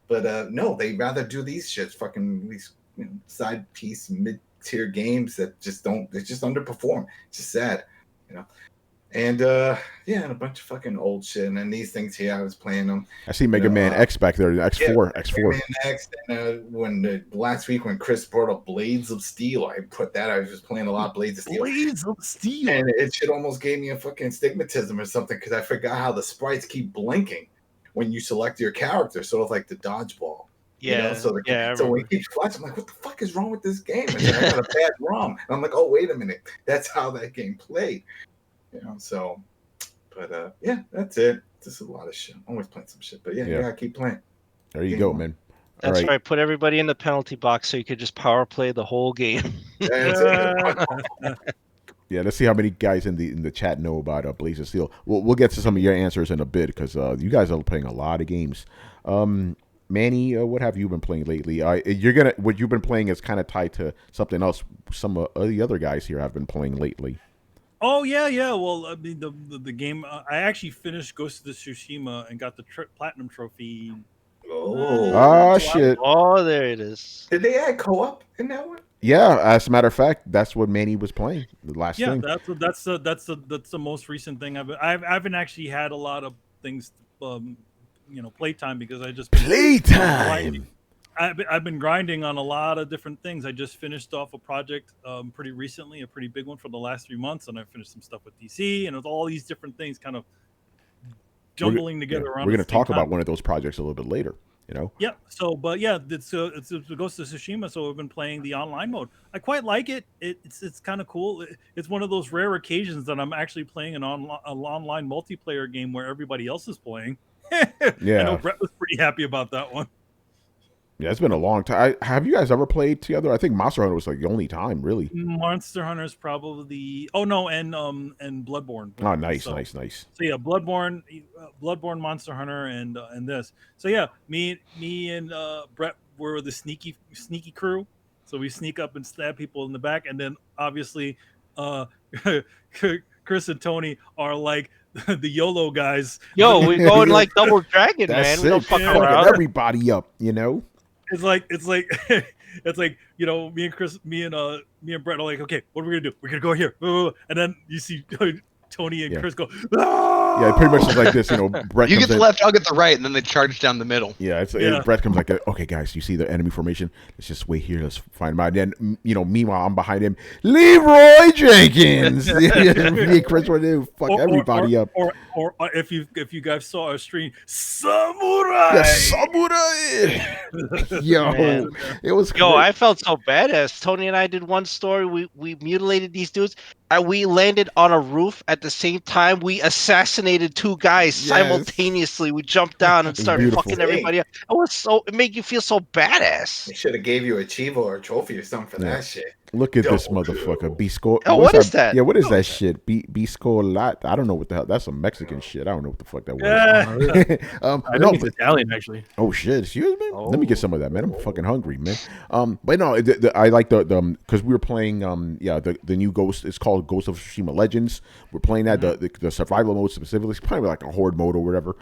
But no, they rather do these shits, fucking these side piece, mid-tier games that just underperform. It's just sad, And and a bunch of fucking old shit. And then these things here, I was playing them. I see Mega Man X back there, X4. Mega Man X. And last week when Chris brought up Blades of Steel, I was just playing a lot of Blades of Steel. Blades of Steel. And it shit almost gave me a fucking stigmatism or something because I forgot how the sprites keep blinking when you select your character, sort of like the dodgeball. Yeah. So when it keeps flashing, I'm like, what the fuck is wrong with this game? And I got a bad ROM. And I'm like, oh, wait a minute. That's how that game played. But that's it. Just a lot of shit. I'm always playing some shit, but yeah, I keep playing. There you go, man. That's right. Put everybody in the penalty box so you could just power play the whole game. Yeah, let's see how many guys in the chat know about Blaze of Steel. We'll get to some of your answers in a bit because you guys are playing a lot of games. Manny, what have you been playing lately? What you've been playing is kind of tied to something else. Some of the other guys here have been playing lately. Oh yeah. Well, I mean the game. I actually finished Ghost of Tsushima and got the platinum trophy. Oh shit! Oh, there it is. Did they add co-op in that one? Yeah, as a matter of fact, that's what Manny was playing. The last thing. Yeah, that's the most recent thing. I haven't actually had a lot of things, playtime because I just playtime. I've been grinding on a lot of different things. I just finished off a project pretty recently, a pretty big one for the last 3 months, and I finished some stuff with DC, and with all these different things kind of jumbling together around. We're going to talk about one of those projects a little bit later. Yeah. So, but yeah, it's Ghost of Tsushima. So we've been playing the online mode. I quite like it. It's kind of cool. It's one of those rare occasions that I'm actually playing an online multiplayer game where everybody else is playing. Yeah. I know Brett was pretty happy about that one. Yeah, it's been a long time. Have you guys ever played together? I think Monster Hunter was like the only time, really. Monster Hunter is probably and Bloodborne. Oh, nice. So yeah, Bloodborne, Monster Hunter, and this. So yeah, me and Brett were the sneaky crew. So we sneak up and stab people in the back, and then obviously, Chris and Tony are like the YOLO guys. Yo, we're going like Double Dragon, man. We don't fuck around. Everybody up, It's like me and Chris, me and Brett are like, okay, what are we gonna do? We're gonna go here, and then you see Tony and Chris go, ah! Yeah, it pretty much is like this. Brett You comes get the in. left, I'll get the right, and then they charge down the middle. Yeah, Brett comes like, okay, guys, you see the enemy formation? Let's just wait here. Let's find him out. And then, meanwhile, I'm behind him. Leroy Jenkins. Me and Chris were there, fuck everybody up. Or if you guys saw our stream, Samurai. Yeah, Samurai. Yo, Man. it was. Yo, great. I felt so badass. Tony and I did one story. We mutilated these dudes. And we landed on a roof at the same time. We assassinated 2 guys simultaneously. We jumped down and started beautiful. fucking everybody up. It made you feel so badass. They should have gave you a Chivo or a trophy or something for that shit. Look at this Double motherfucker. Bisco. Oh, what is that? Yeah, what is that shit? Bisco lat. I don't know what the hell. That's some Mexican shit. I don't know what the fuck that was. I think it's Italian, actually. Oh shit! Excuse me. Let me get some of that, man. I'm fucking hungry, man. But no, I like the because we were playing the new Ghost. It's called Ghost of Tsushima Legends. We're playing that the survival mode specifically. It's probably like a horde mode or whatever.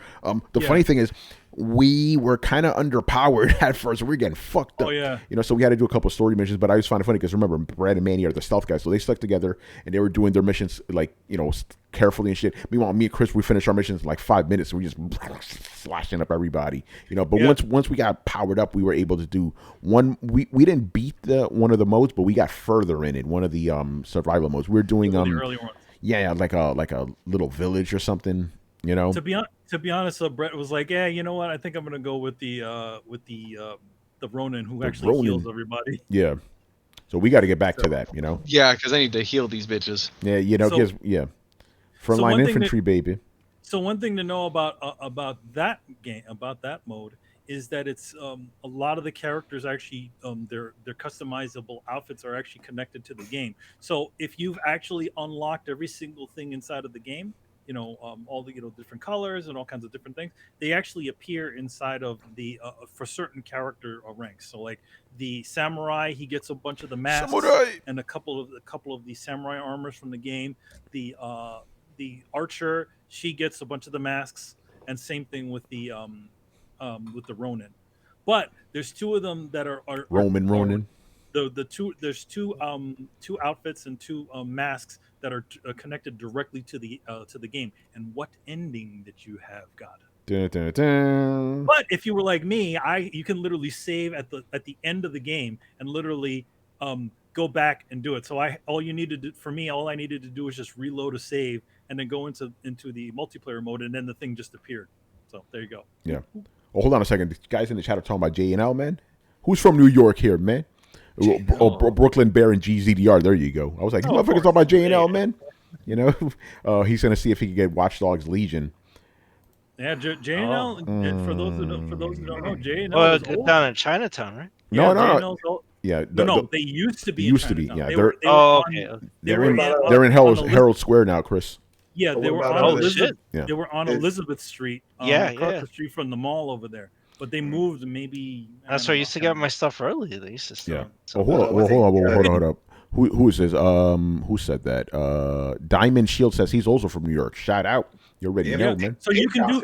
The funny thing is, we were kind of underpowered at first. We were getting fucked up. Oh yeah. So we had to do a couple of story missions. But I always find it funny because remember, Brad and Manny are the stealth guys, so they stuck together and they were doing their missions like carefully and shit. Meanwhile, me and Chris, we finished our missions in like 5 minutes. So we just slashing up everybody. But once we got powered up, we were able to do one. We didn't beat one of the modes, but we got further in it. One of the survival modes. We were doing The early ones. Yeah, like a little village or something. To be honest, Brett was like, yeah, you know what? I think I'm gonna go with the Ronin who actually heals everybody. Yeah. So we got to get back to that, Yeah, because I need to heal these bitches. Yeah, Frontline infantry, baby. So one thing to know about that game, about that mode, is that it's a lot of the characters actually their customizable outfits are actually connected to the game. So if you've actually unlocked every single thing inside of the game, all the different colors and all kinds of different things, they actually appear inside of the for certain character ranks. So like the samurai, he gets a bunch of the masks and a couple of the samurai armors from the game. The archer, she gets a bunch of the masks, and same thing with the Ronin. But there's 2 of them that are Ronin. There's two outfits and 2 masks that are connected directly to the game. And what ending that you have got? Dun, dun, dun. But if you were like me, you can literally save at the end of the game and literally go back and do it. So all I needed to do was just reload a save and then go into the multiplayer mode, and then the thing just appeared. So there you go. Yeah. Well, hold on a second. The guys in the chat are talking about J&L, man. Who's from New York here, man? Brooklyn Bear and GZDR. There you go. I was like, you motherfuckers talking about J&L, man. He's gonna see if he can get Watch Dogs Legion. Yeah, J&L. For those who don't know, J&L. Well, down in Chinatown, right? No. Yeah, they used to be. Yeah, they're in Herald Square now, Chris. Yeah, they were on Elizabeth. They were on Elizabeth Street. Across the street from the mall over there. But they moved maybe. That's where I used to get my stuff early. They used to start. Yeah. Hold up. Who is this? Who said that? Diamond Shield says he's also from New York. Shout out. You already know, man. So you can do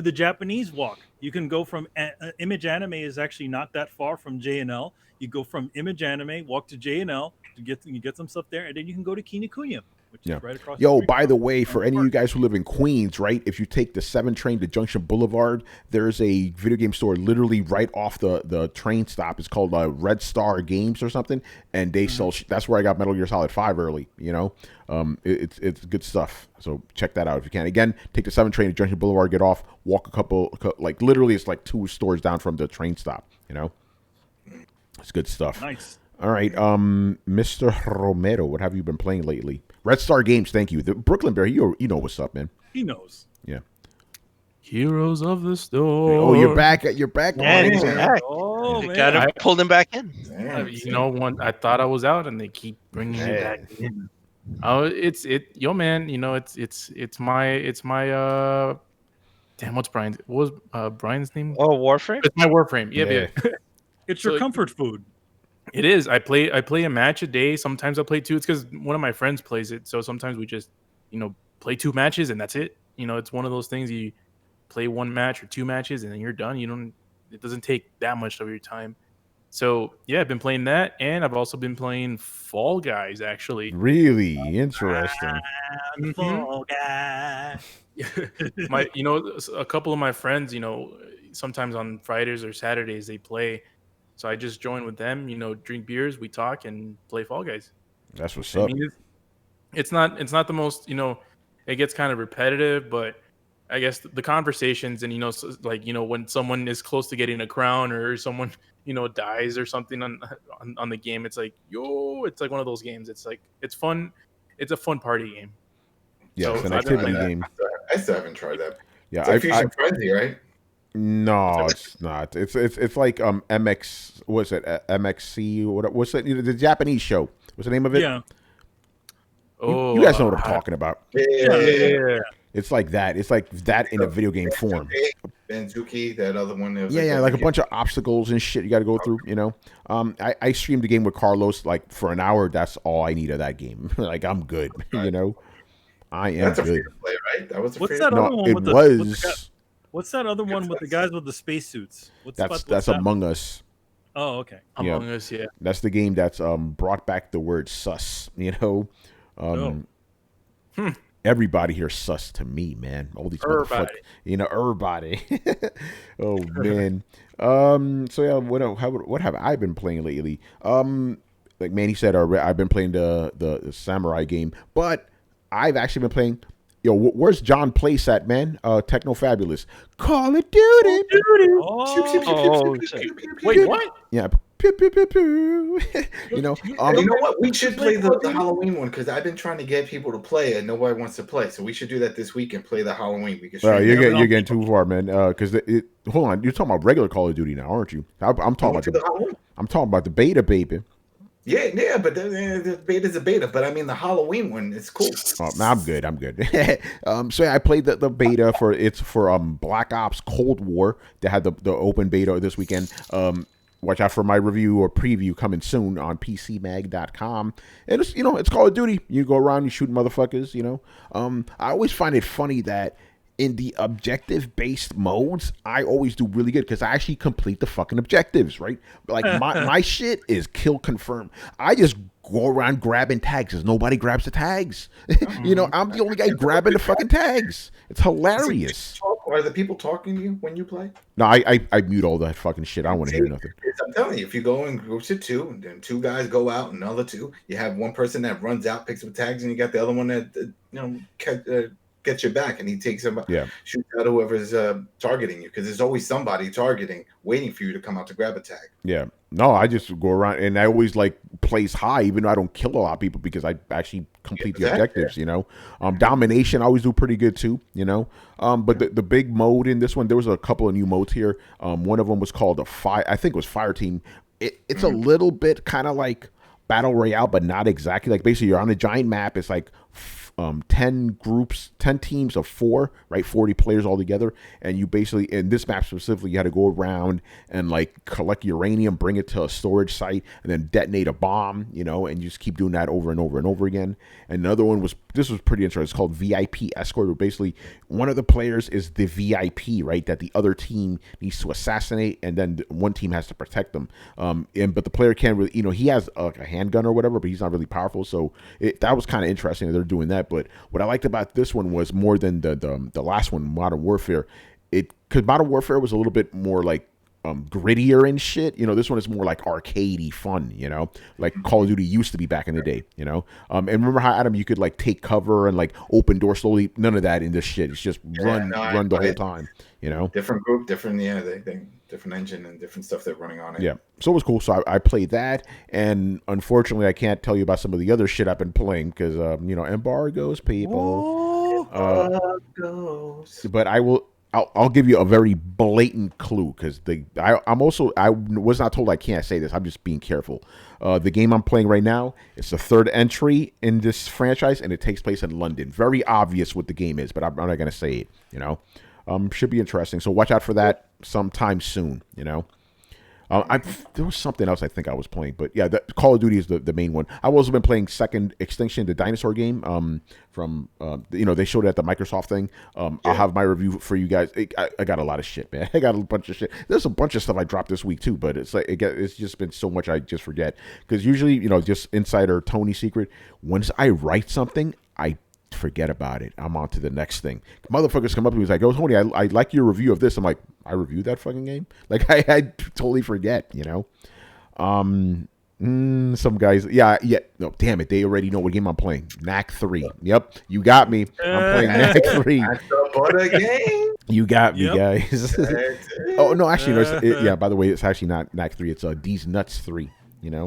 the Japanese walk. You can go from Image Anime is actually not that far from J&L. You go from Image Anime, walk to J&L, you get some stuff there, and then you can go to Kinikuya, which is right across the street. By the way, for any of you guys who live in Queens, right? If you take the 7 train to Junction Boulevard, there's a video game store literally right off the train stop. It's called Red Star Games or something, and they sell. That's where I got Metal Gear Solid 5 early. It's good stuff. So check that out if you can. Again, take the 7 train to Junction Boulevard, get off, walk a couple, like literally, it's like 2 stores down from the train stop. It's good stuff. Nice. All right, Mr. Romero, what have you been playing lately? Red Star Games, thank you. The Brooklyn Bear, you know what's up, man. He knows. Yeah. Heroes of the Storm. Oh, you're back. Man, he's back. Oh, man. Got to pull him back in. I thought I was out, and they keep bringing me back in. Oh, it's my damn, what's Brian's? What was Brian's name? Oh, Warframe. It's my Warframe. Yeah. It's your comfort food. It is. I play a match a day. Sometimes I play 2. It's because one of my friends plays it. So sometimes we just, play 2 matches and that's it. It's one of those things you play 1 match or 2 matches and then you're done. It doesn't take that much of your time. So yeah, I've been playing that, and I've also been playing Fall Guys. Actually, Really interesting. I'm Fall Guy. a couple of my friends, sometimes on Fridays or Saturdays they play. So I just join with them. Drink beers, we talk, and play Fall Guys. That's what's I up. mean, it's not the most. It gets kind of repetitive, but I guess the conversations and when someone is close to getting a crown or someone dies or something on the game, it's like it's like one of those games. It's like it's fun. It's a fun party game. Yeah, So it's an I've been activity playing game. I still haven't tried that. Yeah, It's like Fusion Frenzy, right? No, it's not. It's like MX. What's it? MXC? What's it? The Japanese show. What's the name of it? Yeah. You guys know what I'm talking about. Yeah. It's like that. It's like that in a video game form. Banzuki, that other one. Yeah, like a bunch of obstacles and shit you got to go through. I streamed the game with Carlos like for an hour. That's all I need of that game. Like I'm good. I am That's a good. free to play, right? That was a What's free that to No, other one it with the was. what's that other one with the guys with the spacesuits? That's what's that? Among Us. Oh, okay. Among Us, yeah. That's the game that's brought back the word sus. Everybody here sus to me, man. All these motherfuckers, everybody. Oh man. So yeah, what have I been playing lately? Like Manny said, I've been playing the samurai game, but I've actually been playing. Where's John Place at, man? Techno Fabulous. Call of Duty. Oh, Wait, what? Yeah. Pew, pew, pew, pew. you know what? We should play the Halloween one because I've been trying to get people to play and nobody wants to play. So we should do that this week and play the Halloween. We can. You're getting too far, man. Because hold on, you're talking about regular Call of Duty now, aren't you? I'm talking about the beta, baby. Yeah, but the beta's a beta. But I mean, the Halloween one is cool. I'm good. So yeah, I played the beta for Black Ops Cold War. They had the open beta this weekend. Watch out for my review or preview coming soon on PCMag.com. And it's Call of Duty. You go around, you shoot motherfuckers. I always find it funny that in the objective-based modes, I always do really good because I actually complete the fucking objectives, right? Like my shit is kill confirmed. I just go around grabbing tags because nobody grabs the tags. I'm the only guy grabbing the fucking tags. It's hilarious. Are the people talking to you when you play? No, I mute all that fucking shit. I don't want to hear nothing. I'm telling you, if you go in groups of two, and then two guys go out, and another two, you have one person that runs out, picks up tags, and you got the other one that gets your back, and he takes them, shoots out whoever's targeting you, because there's always somebody targeting, waiting for you to come out to grab a tag. Yeah. No, I just go around, and I always place high, even though I don't kill a lot of people because I actually complete the objectives. Domination I always do pretty good too. But the big mode in this one, there was a couple of new modes here. One of them was called I think it was Fire Team. It's a little bit kind of like Battle Royale, but not exactly. Like basically, you're on a giant map. It's like 10 teams of 4, right? 40 players all together. And you basically, in this map specifically, you had to go around and collect uranium, bring it to a storage site, and then detonate a bomb, and you just keep doing that over and over and over again. And another one this was pretty interesting. It's called VIP Escort, where basically one of the players is the VIP, right? That the other team needs to assassinate, and then one team has to protect them. But the player can't really, he has a handgun or whatever, but he's not really powerful. So that was kind of interesting that they're doing that. But what I liked about this one was more than the last one, Modern Warfare. Because Modern Warfare was a little bit more grittier and shit. This one is more like arcadey fun. Like Call of Duty used to be back in the day. And remember how, Adam, you could take cover and open door slowly. None of that in this shit. It's just run the whole time. Different group, different they different engine and different stuff they're running on it. Yeah, so it was cool. So I played that, and unfortunately, I can't tell you about some of the other shit I've been playing because embargoes, people. Embargoes. But I'll give you a very blatant clue because I was not told I can't say this. I'm just being careful. The game I'm playing right now is the third entry in this franchise, and it takes place in London. Very obvious what the game is, but I'm not going to say it. Should be interesting. So watch out for that sometime soon. There was something else I think I was playing, but yeah, Call of Duty is the main one. I've also been playing Second Extinction, the dinosaur game. From they showed it at the Microsoft thing. I'll have my review for you guys. I got a lot of shit, man. I got a bunch of shit. There's a bunch of stuff I dropped this week too, but it's like it's just been so much I just forget. Because usually, just insider Tony secret. Once I write something, I forget about it. I'm on to the next thing. Motherfuckers come up to me, he's like, "Oh, Tony, I like your review of this." I'm like, "I reviewed that fucking game?" Like I totally forget, Some guys, yeah. No, damn it, they already know what game I'm playing. Knack 3. Yep, you got me. I'm playing Knack 3. That's the butt game. You got me, guys. Oh no, actually, no. By the way, it's actually not Knack 3. It's These Nuts 3. No.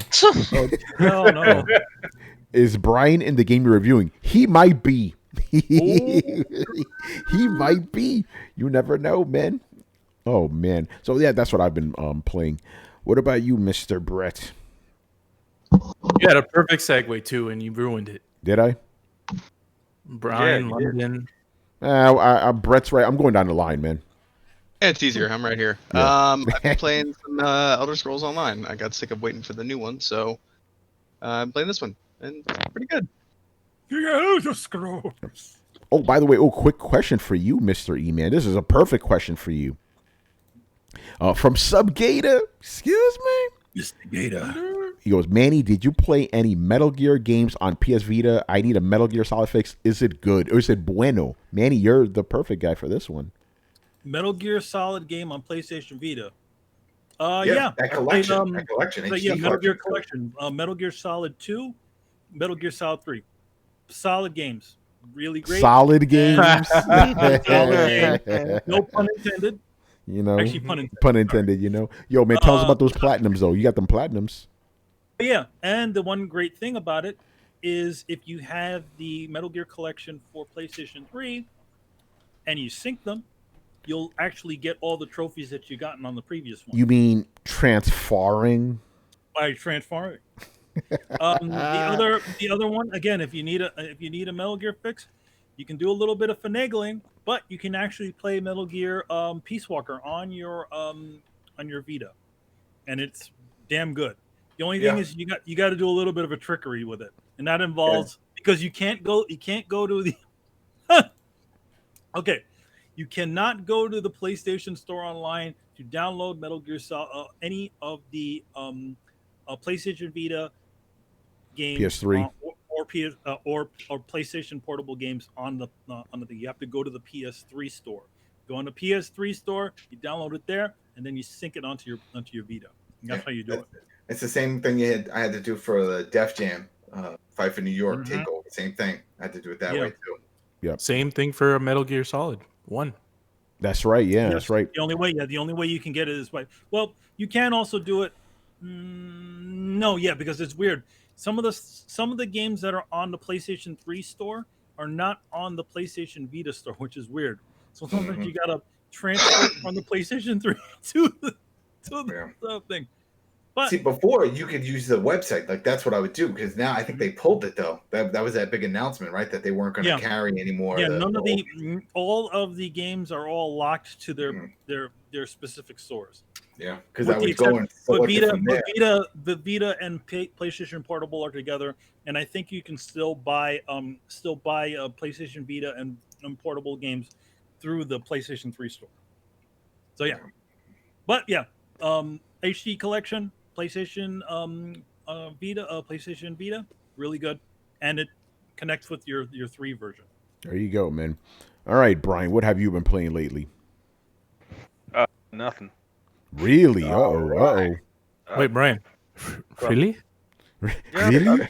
Is Brian in the game you're reviewing? He might be. He might be. You never know, man. Oh man. So yeah, that's what I've been playing. What about you, Mr. Brett? You had a perfect segue too, and you ruined it. Did I? Brian, London. Brett's right. I'm going down the line, man. Yeah, it's easier. I'm right here. Yeah. I've been playing some Elder Scrolls Online. I got sick of waiting for the new one, so I'm playing this one, and it's pretty good. Elder Scrolls. Oh, by the way, quick question for you, Mr. E-Man. This is a perfect question for you. From Subgator. Excuse me? Mr. Gator. He goes, Manny, did you play any Metal Gear games on PS Vita? I need a Metal Gear Solid fix. Is it good? Or is it bueno? Manny, you're the perfect guy for this one. Metal Gear Solid game on PlayStation Vita. That collection. Metal Gear collection. Metal Gear Solid 2, Metal Gear Solid 3. Solid games. Really great. Solid games. No pun intended. Actually, pun intended, Yo, man, tell us about those platinums, though. You got them platinums. Yeah, and the one great thing about it is if you have the Metal Gear collection for PlayStation 3 and you sync them, you'll actually get all the trophies that you gotten on the previous one. You mean transferring? By transferring. The other one, again, if you need a Metal Gear fix, you can do a little bit of finagling, but you can actually play Metal Gear Peace Walker on your Vita, and it's damn good. The only thing is you got to do a little bit of a trickery with it, and that involves because you can't go to the okay, you cannot go to the PlayStation Store online to download Metal Gear Solid any of the PlayStation Vita games, PS3 or PlayStation portable games on the thing. You have to go to the PS3 store. Go on the PS3 store, you download it there, and then you sync it onto your Vita. And that's how you do it. It's the same thing I had to do for the Def Jam Fight for New York takeover. Same thing. I had to do it that way too. Yeah. Same thing for Metal Gear Solid 1. That's right. Yeah, that's right. The only way you can get it is by you can also do it. Because it's weird. Some of the games that are on the PlayStation 3 store are not on the PlayStation Vita store, which is weird. So sometimes you gotta transfer from the PlayStation 3 to the thing. But see, before you could use the website, like that's what I would do, because now I think they pulled it though. That was that big announcement, right? That they weren't going to carry anymore. Yeah, all of the games are all locked to their specific stores. Yeah, because I was going. The Vita and PlayStation Portable are together, and I think you can still buy PlayStation Vita and portable games through the PlayStation 3 store. So yeah, but yeah, HD collection, PlayStation Vita, really good, and it connects with your 3 version. There you go, man. All right, Brian, what have you been playing lately? Nothing. Really? Uh-oh. Wait, Brian. Really? Yeah, Really?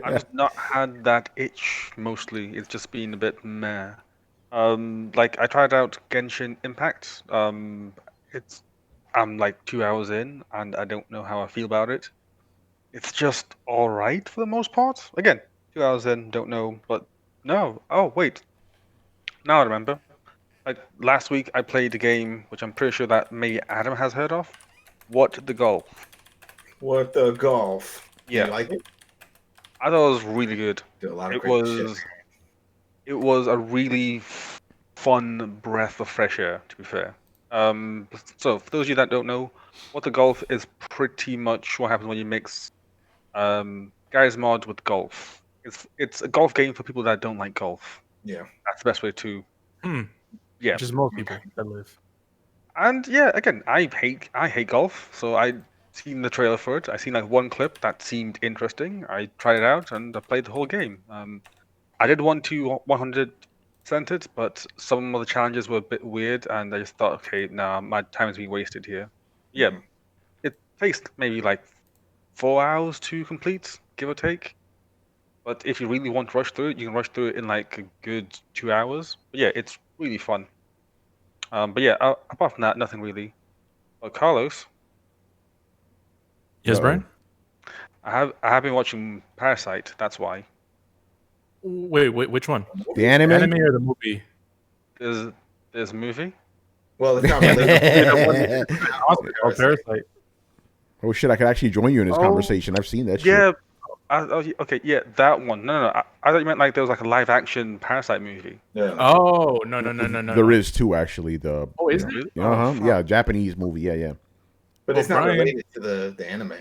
I've just not had that itch mostly. It's just been a bit meh. I tried out Genshin Impact. I'm like 2 hours in, and I don't know how I feel about it. It's just all right for the most part. Again, 2 hours in, don't know, but no. Oh wait, now I remember. Like last week, I played a game which I'm pretty sure that maybe Adam has heard of. What the Golf? What the Golf? Yeah, You like it? I thought it was really good. Did a lot of It great was. shit. It was a really fun breath of fresh air. To be fair. So for those of you that don't know, Water Golf is pretty much what happens when you mix Garry's Mod with golf. It's a golf game for people that don't like golf. Yeah. That's the best way to. Yeah. Just most people that live. And yeah, again, I hate golf, so I seen the trailer for it. I seen like one clip that seemed interesting. I tried it out and I played the whole game. I did want to 100% it, but some of the challenges were a bit weird, and I just thought, okay, nah, my time is being wasted here. Yeah, it takes maybe like 4 hours to complete, give or take. But if you really want to rush through it, you can rush through it in like a good 2 hours. But yeah, it's really fun. But yeah, apart from that, nothing really. But Carlos, Yes, Uh-oh. Brian. I have been watching Parasite. That's why. Wait, which one? The anime? Anime or the movie? There's a movie. Well, it's not related. Oh, Parasite. Oh shit! I could actually join you in this Oh, conversation. I've seen that shit. Yeah. Okay, yeah, that one. No. I thought you meant like there was like a live action Parasite movie. Yeah. Oh no. There is two actually. Oh, is Really? it? Yeah, Japanese movie. Yeah. But it's not Brian. related to the anime.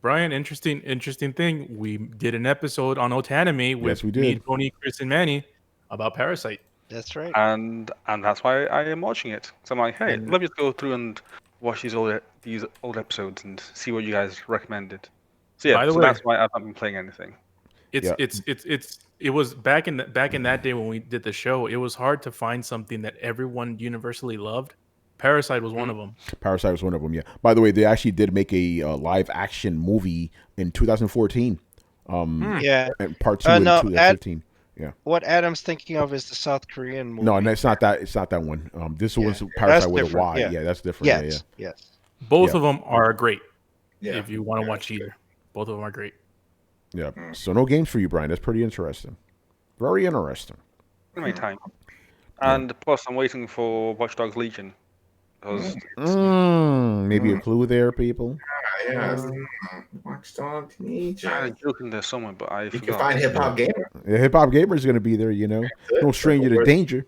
Brian, interesting thing. We did an episode on Otanime with Yes, we me, did. Tony, Chris, and Manny about Parasite. That's right. And that's why I am watching it. So I'm like, hey, And- let me just go through and watch these old episodes and see what you guys recommended. So yeah, By the way- that's why I've not been playing anything. Yeah. It was back in that day when we did the show. It was hard to find something that everyone universally loved. Parasite was one of them. Parasite was one of them. Yeah. By the way, they actually did make a live action movie in 2014. Yeah. And part 2 in no, 2015. What Adam's thinking of is the South Korean movie. No, it's not that. It's not that one. This Yeah. was That's Parasite with a different, Y. yeah. Yeah, that's different. Yes. Yeah. Yes. Both Yeah. of them are great. Yeah. If you want to watch either, both of them are great. Yeah. So no games for you, Brian. That's pretty interesting. Very interesting. Anyway, time. And plus, I'm waiting for Watch Dogs Legion. Because Maybe a clue there, people. Yes. Watch Dogs I Legion. had a joke in there somewhere, but I You can forgot. find Hip Hop Gamer. Yeah, Hip Hop Gamer is going to be there. No stranger to danger.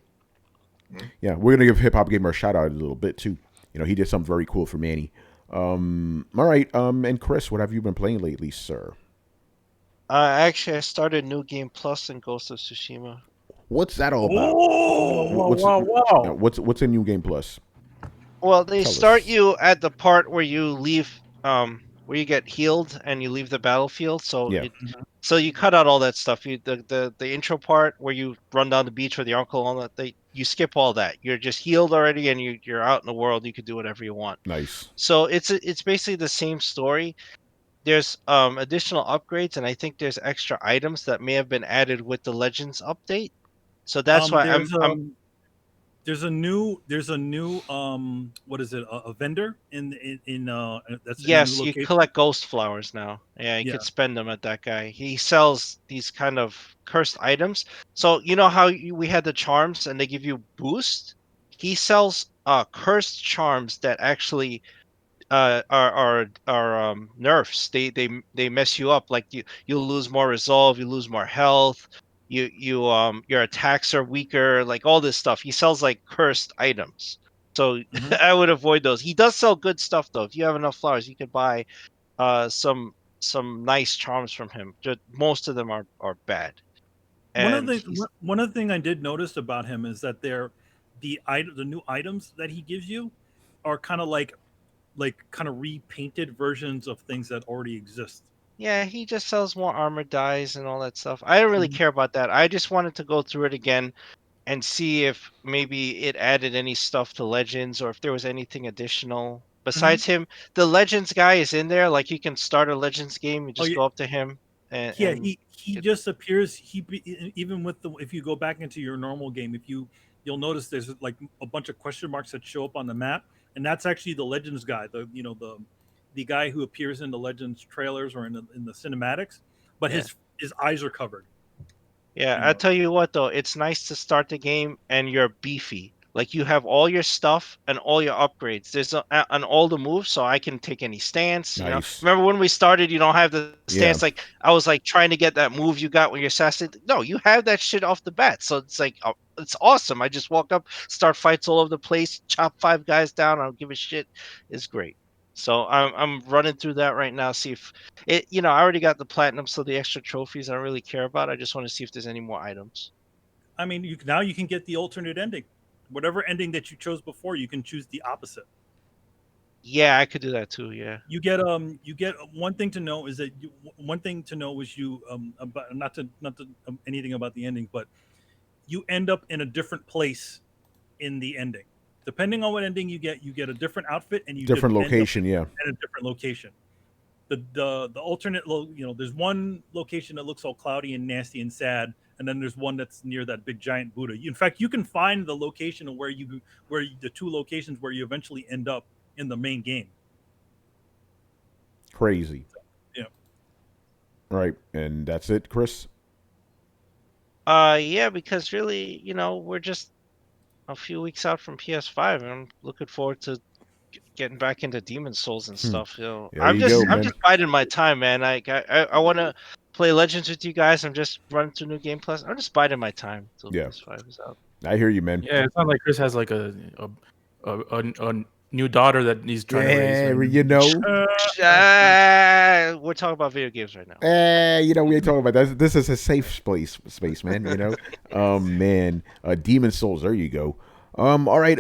Yeah, we're gonna give Hip Hop Gamer a shout out a little bit too. He did something very cool for Manny. All right. And Chris, what have you been playing lately, sir? Actually, I started New Game Plus in Ghost of Tsushima. What's that all about? Oh, Yeah, wow. what's in New Game Plus? Well, they Tell start us. you at the part where you leave, where you get healed and you leave the battlefield. So, Yeah. so you cut out all that stuff. The intro part where you run down the beach with your uncle, all that. You skip all that. You're just healed already, and you're out in the world. You can do whatever you want. Nice. So it's basically the same story. There's additional upgrades, and I think there's extra items that may have been added with the Legends update. So that's why there's a new what is it, a vendor in that's in a yes, new you location? collect ghost flowers now. Yeah, you Yeah. could spend them at that guy. He sells these kind of cursed items. So you know how we had the charms and they give you boost. He sells cursed charms that actually are nerfs. They mess you up. Like you'll lose more resolve, you lose more health. Your attacks are weaker. Like all this stuff. He sells like cursed items. So I would avoid those. He does sell good stuff though. If you have enough flowers, you could buy some nice charms from him. Just most of them are bad. One And of the thing I did notice about him is that the new items that he gives you are kind of like kind of repainted versions of things that already exist. yeah, he just sells more armor dies and all that stuff. I don't really care about that. I just wanted to go through it again and see if maybe it added any stuff to Legends or if there was anything additional besides him. The Legends guy is in there. Like you can start a Legends game, you just yeah. go up to him and Yeah, he just appears. Even with if you go back into your normal game, you'll notice there's like a bunch of question marks that show up on the map, and that's actually the Legends guy. The guy who appears in the Legends trailers or in the cinematics, but his eyes are covered. yeah, I tell you what though, it's nice to start the game and you're beefy. Like you have all your stuff and all your upgrades. There's an all the moves, so I can take any stance. You know, Nice. remember when we started? You don't have the stance. Yeah. Like I was like trying to get that move you got when you're assassinated. No, you have that shit off the bat. So it's like it's awesome. I just walk up, start fights all over the place, chop 5 guys down. I don't give a shit. It's great. So I'm running through that right now. See if it. You know, I already got the platinum, so the extra trophies I don't really care about. I just want to see if there's any more items. I mean, now you can get the alternate ending. Whatever ending that you chose before, you can choose the opposite. Yeah, I could do that too. Yeah. You get one thing to know is that about not to anything about the ending, but you end up in a different place in the ending. Depending on what ending you get a different outfit and you Different location, yeah. at a different location. The alternate, there's one location that looks all cloudy and nasty and sad, and then there's one that's near that big giant Buddha. In fact, you can find the location of where the 2 locations where you eventually end up in the main game. Crazy. Yeah. Right, and that's it, Chris. Yeah, because really, we're just a few weeks out from PS5, and I'm looking forward to getting back into Demon Souls and stuff. I'm just biding my time, man. I want to play Legends with you guys. I'm just running through New Game Plus. I'm just biding my time till PS5 is out. I hear you, man. Yeah, it's not like Chris has like a new daughter that he's trying to raise. You know. We're talking about video games right now. We ain't talking about that. This is a safe space, man. You know. Man, Demon Souls. There you go. All right.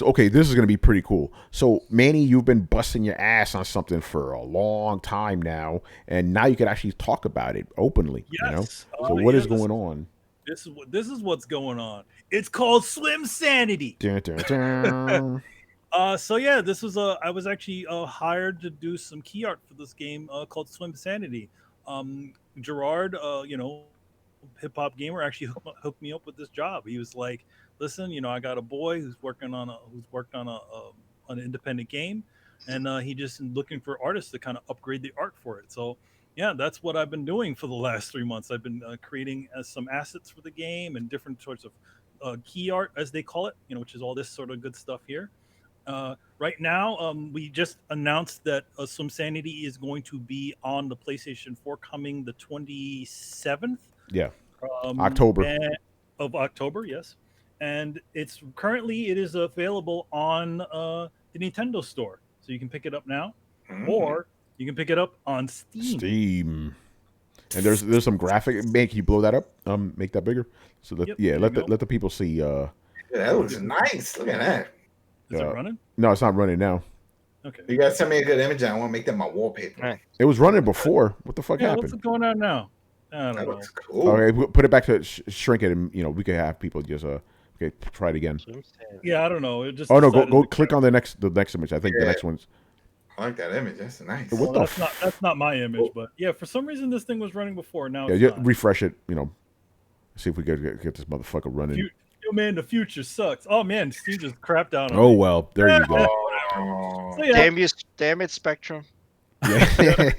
Okay, this is gonna be pretty cool. So, Manny, you've been busting your ass on something for a long time now, and now you can actually talk about it openly. Yes. You know. So, what is going on? This is what's going on. It's called Slim Sanity. Dun, dun, dun. So yeah, this was I was actually hired to do some key art for this game called Slim Sanity. Gerard, hip hop gamer, actually hooked me up with this job. He was like, "Listen, I got a boy who's worked on an independent game, and he just looking for artists to kind of upgrade the art for it." So yeah, that's what I've been doing for the last 3 months. I've been creating some assets for the game and different sorts of key art, as they call it, which is all this sort of good stuff here. Right now, we just announced that Slim Sanity is going to be on the PlayStation 4 coming the 27th. Yeah, October. Of October, yes. And it is available on the Nintendo Store, so you can pick it up now, or you can pick it up on Steam. And there's some graphic. Man, can you blow that up? Make that bigger. So that let the people see. Yeah, that looks nice. Look at that. Is it running? No, it's not running now. Okay. You guys send me a good image. I want to make that my wallpaper. Right. It was running before. What the fuck happened? What's going on now? I don't know. Looks cool. Okay, put it back to shrink it, and we can have people just okay, try it again. Yeah, I don't know. It just go click on the next image. I think the next one's. I like that image. That's nice. That's not my image, but yeah, for some reason this thing was running before. Now yeah, just refresh it. See if we can get this motherfucker running. Yo, man, the future sucks. Oh man, Steam just crapped out on Oh me. well, there you go. So, yeah. Damn it, Spectrum. Yeah.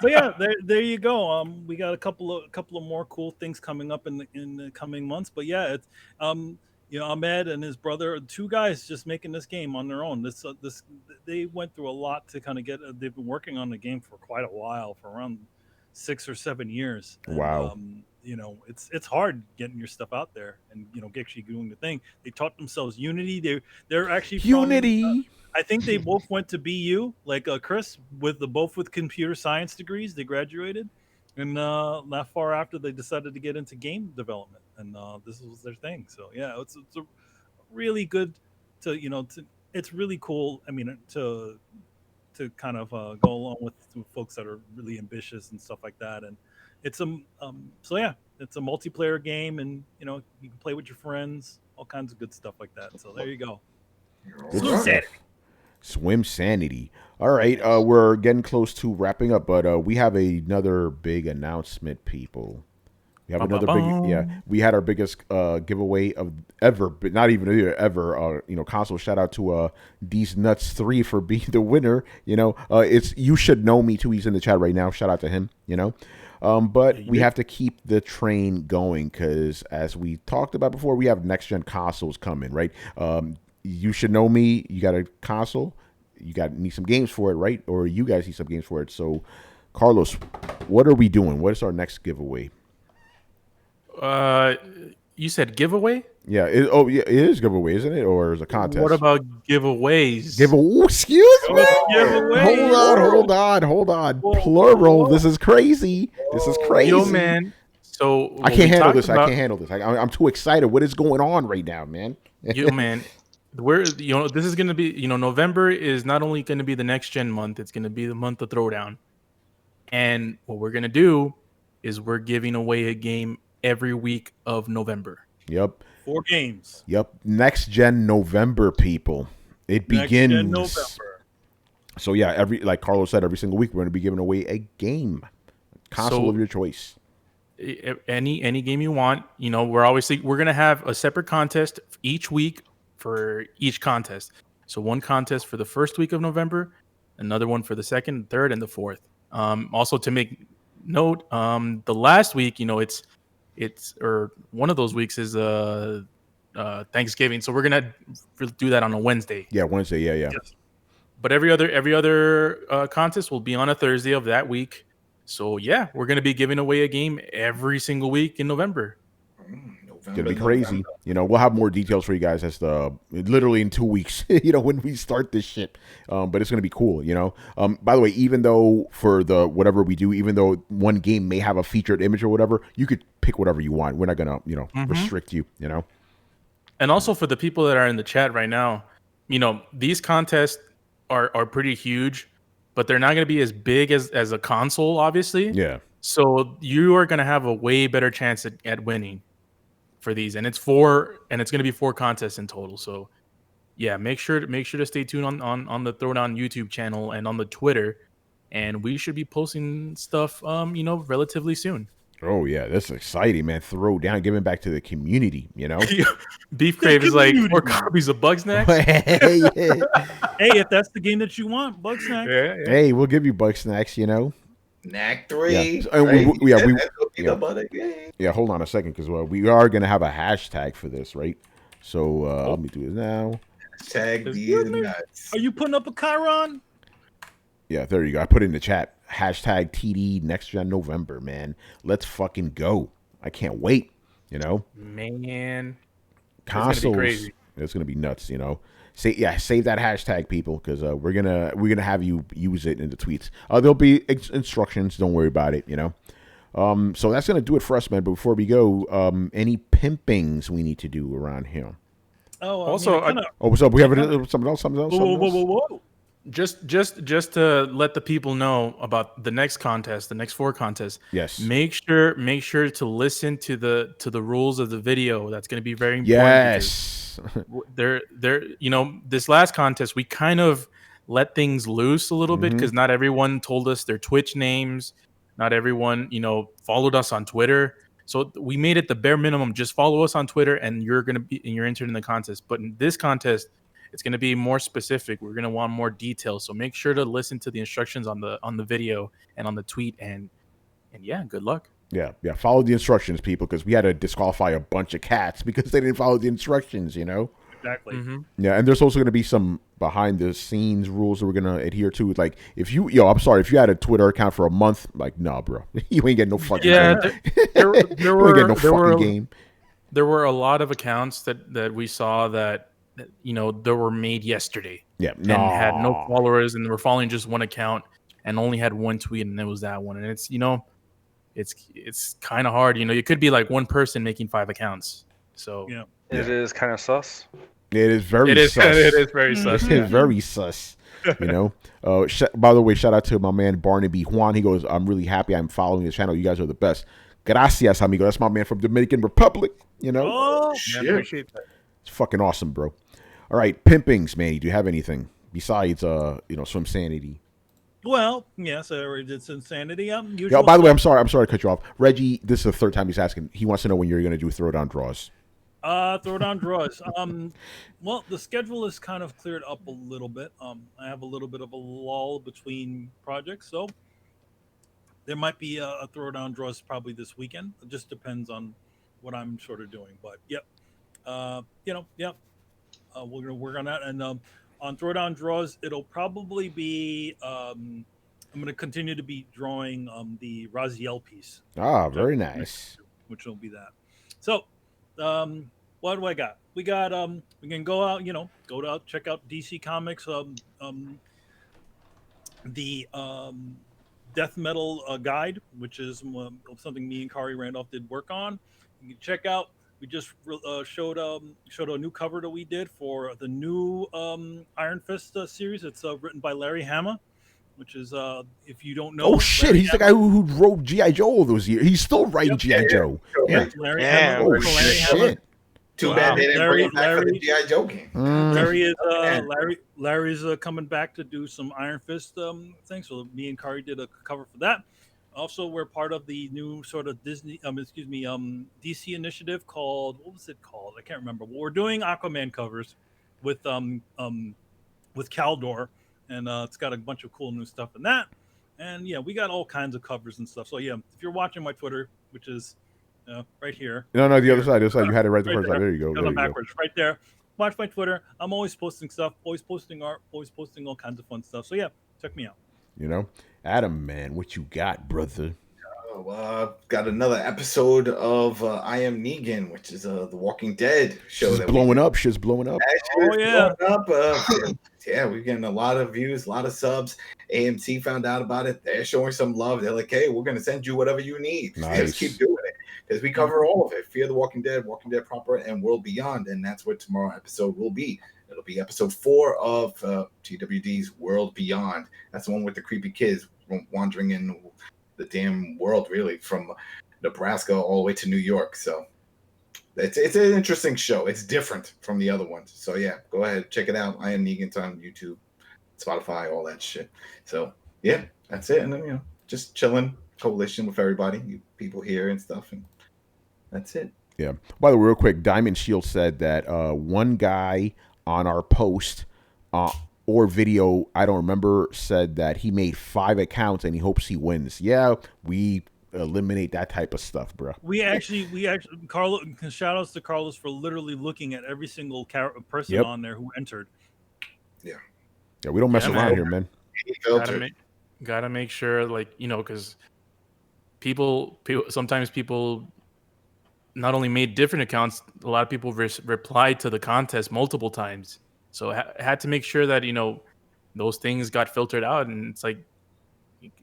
So yeah, there you go. We got a couple of more cool things coming up in the coming months. But yeah, it's Ahmed and his brother, 2 guys just making this game on their own. This they went through a lot to kind of get. They've been working on the game for quite a while, for around 6 or 7 years. And, wow. It's hard getting your stuff out there and actually doing the thing. They taught themselves Unity. They're actually Unity. I think they both went to BU, like Chris, both with computer science degrees. They graduated, and not far after they decided to get into game development, and this was their thing. So yeah, it's a really good it's really cool. I mean, to kind of go along with folks that are really ambitious and stuff like that, and it's so yeah, it's a multiplayer game, and you can play with your friends, all kinds of good stuff like that. So there you go. Swim Sanity. All right, we're getting close to wrapping up, but we have another big announcement, people. We have another big, we had our biggest giveaway of ever, but not even ever. Console shout out to These Nuts 3 for being the winner. It's You Should Know Me too. He's in the chat right now. Shout out to him. But we have to keep the train going because, as we talked about before, we have next gen consoles coming, right? You Should Know Me. You got a console. You need some games for it, right? Or you guys need some games for it. So, Carlos, what are we doing? What is our next giveaway? You said giveaway? Yeah. It is giveaway, isn't it? Or is it a contest? What about giveaways? Excuse me. Giveaways. Hold on. Plural. This is crazy. Yo, man. So I can't handle this. I'm too excited. What is going on right now, man? Yo, man. This is gonna be. November is not only gonna be the next gen month. It's gonna be the month of Throwdown. And what we're gonna do is we're giving away a game every week of November. Yep. 4 games. Yep. Next gen November, people. It begins. Next gen November. So yeah, like Carlos said, every single week we're going to be giving away a game, console of your choice. Any game you want. We're going to have a separate contest each week for each contest. So one contest for the first week of November, another one for the second, third, and the fourth. Also to make note, the last week, or one of those weeks is Thanksgiving, so we're gonna do that on a Wednesday. Yeah, Wednesday. Yeah. Yes. But every other contest will be on a Thursday of that week. So yeah, we're gonna be giving away a game every single week in November. It's gonna be crazy. We'll have more details for you guys as literally in 2 weeks. When we start this shit. But it's gonna be cool. By the way, even though for the whatever we do, even though one game may have a featured image or whatever, you could pick whatever you want. We're not gonna restrict you. And also for the people that are in the chat right now, these contests are pretty huge, but they're not gonna be as big as a console, obviously. Yeah. So you are gonna have a way better chance at winning for these, and it's going to be 4 contests in total. So yeah, make sure to stay tuned on the Throwdown YouTube channel and on the Twitter, and we should be posting stuff relatively soon. Oh yeah, that's exciting, man. Throwdown, giving back to the community. Beef Crave is like 4 copies of Bugsnax. Hey, if that's the game that you want, Bugsnax. Yeah. Hey, we'll give you Bugsnax. Knack 3. Yeah, hold on a second, because we are going to have a hashtag for this, right? So let me do this now. Hashtag these nuts. Are you putting up a Chiron? Yeah, there you go. I put it in the chat. Hashtag TD Next Gen November, man. Let's fucking go. I can't wait, Man. Consoles. It's going to be nuts, Save that hashtag, people, because we're gonna have you use it in the tweets. There'll be instructions. Don't worry about it. So that's gonna do it for us, man. But before we go, any pimpings we need to do around here? What's up? We have something else. Whoa. Just to let the people know about the next contest, the next 4 contests. Yes. Make sure to listen to the rules of the video. That's going to be very important. Yes. This last contest, we kind of let things loose a little bit because not everyone told us their Twitch names. Not everyone, followed us on Twitter. So we made it the bare minimum. Just follow us on Twitter and you're entered in the contest. But in this contest, it's going to be more specific. We're going to want more details. So make sure to listen to the instructions on the video and on the tweet. And yeah, good luck. Yeah. Follow the instructions, people, because we had to disqualify a bunch of cats because they didn't follow the instructions, Exactly. Mm-hmm. Yeah, and there's also going to be some behind the scenes rules that we're going to adhere to. Like, if you had a Twitter account for a month, like, nah, bro, you ain't getting no fucking game. There were game. There were a lot of accounts that we saw that they were made yesterday. Yeah, and had no followers, and were following just one account and only had one tweet, and it was that one. And it's it's kind of hard. You could be like one person making 5 accounts. So yeah. It is kind of sus. It is very sus. It is very sus. It is very sus. By the way, shout out to my man Barnaby Juan. He goes, I'm really happy I'm following this channel. You guys are the best. Gracias, amigo. That's my man from Dominican Republic. Oh, shit. I appreciate that. It's fucking awesome, bro. All right, pimpings, man. Do you have anything besides Swim Sanity? Well, yes, it's insanity. Yeah. Usual By the way, stuff. I'm sorry to cut you off, Reggie. This is the third time he's asking. He wants to know when you're going to do throwdown draws. Throwdown draws. Well, the schedule is kind of cleared up a little bit. I have a little bit of a lull between projects, so there might be a throwdown draws probably this weekend. It just depends on what I'm sort of doing. But yep, yep. We're gonna work on that, and on throwdown draws, it'll probably be. I'm gonna continue to be drawing the Raziel piece. Ah, very nice. Which will be that. So, what do I got? We got we can go out, go out, check out DC Comics, the Death Metal guide, which is something me and Kari Randolph did work on. You can check out. We just showed a new cover that we did for the new Iron Fist series. It's written by Larry Hama, which is if you don't know. Oh shit! Larry He's Hama, the guy who wrote GI Joe all those years. He's still writing GI Joe. Yeah. Larry Yeah. Hama, Oh Larry shit! Hama. Too bad they didn't bring it back for the Larry- GI Joe game. Larry is Man. Larry's coming back to do some Iron Fist thing. So me and Kari did a cover for that. Also, we're part of the new sort of DC initiative called, what was it called? I can't remember. But we're doing Aquaman covers with Caldor, and it's got a bunch of cool new stuff in that. And yeah, we got all kinds of covers and stuff. So yeah, if you're watching my Twitter, which is right here. No, the other side. You had it right the Right first time. There you go. Got There them you go. backwards, right there. Watch my Twitter. I'm always posting stuff, always posting art, always posting all kinds of fun stuff. So yeah, check me out. Adam, man, what you got, brother? Got another episode of I Am Negan, which is the Walking Dead show. Shit's blowing up. Shit's blowing up. Oh, yeah. Yeah, we're getting a lot of views, a lot of subs. AMC found out about it. They're showing some love. They're like, hey, we're going to send you whatever you need. Nice. Just keep doing it. Because we cover all of it. Fear the Walking Dead proper, and World Beyond. And that's what tomorrow episode will be. It'll be episode 4 of TWD's World Beyond. That's the one with the creepy kids wandering in the damn world, really, from Nebraska all the way to New York. So it's an interesting show. It's different from the other ones. So yeah, go ahead, check it out. I Am Negan on YouTube, Spotify, all that shit. So yeah, that's it. And then, just chilling, coalition with everybody, you people here and stuff, and that's it. Yeah. By the way, real quick, Diamond Shield said that one guy on our post or video, I don't remember, said that he made 5 accounts and he hopes he wins. Yeah, we eliminate that type of stuff, bro. We actually, Carlos, shout outs to Carlos for literally looking at every single person Yep. on there who entered. Yeah, we don't mess Yeah, around man. here, man. Gotta make sure, like, because people sometimes people not only made different accounts, a lot of people replied to the contest multiple times. So had to make sure that those things got filtered out, and it's like,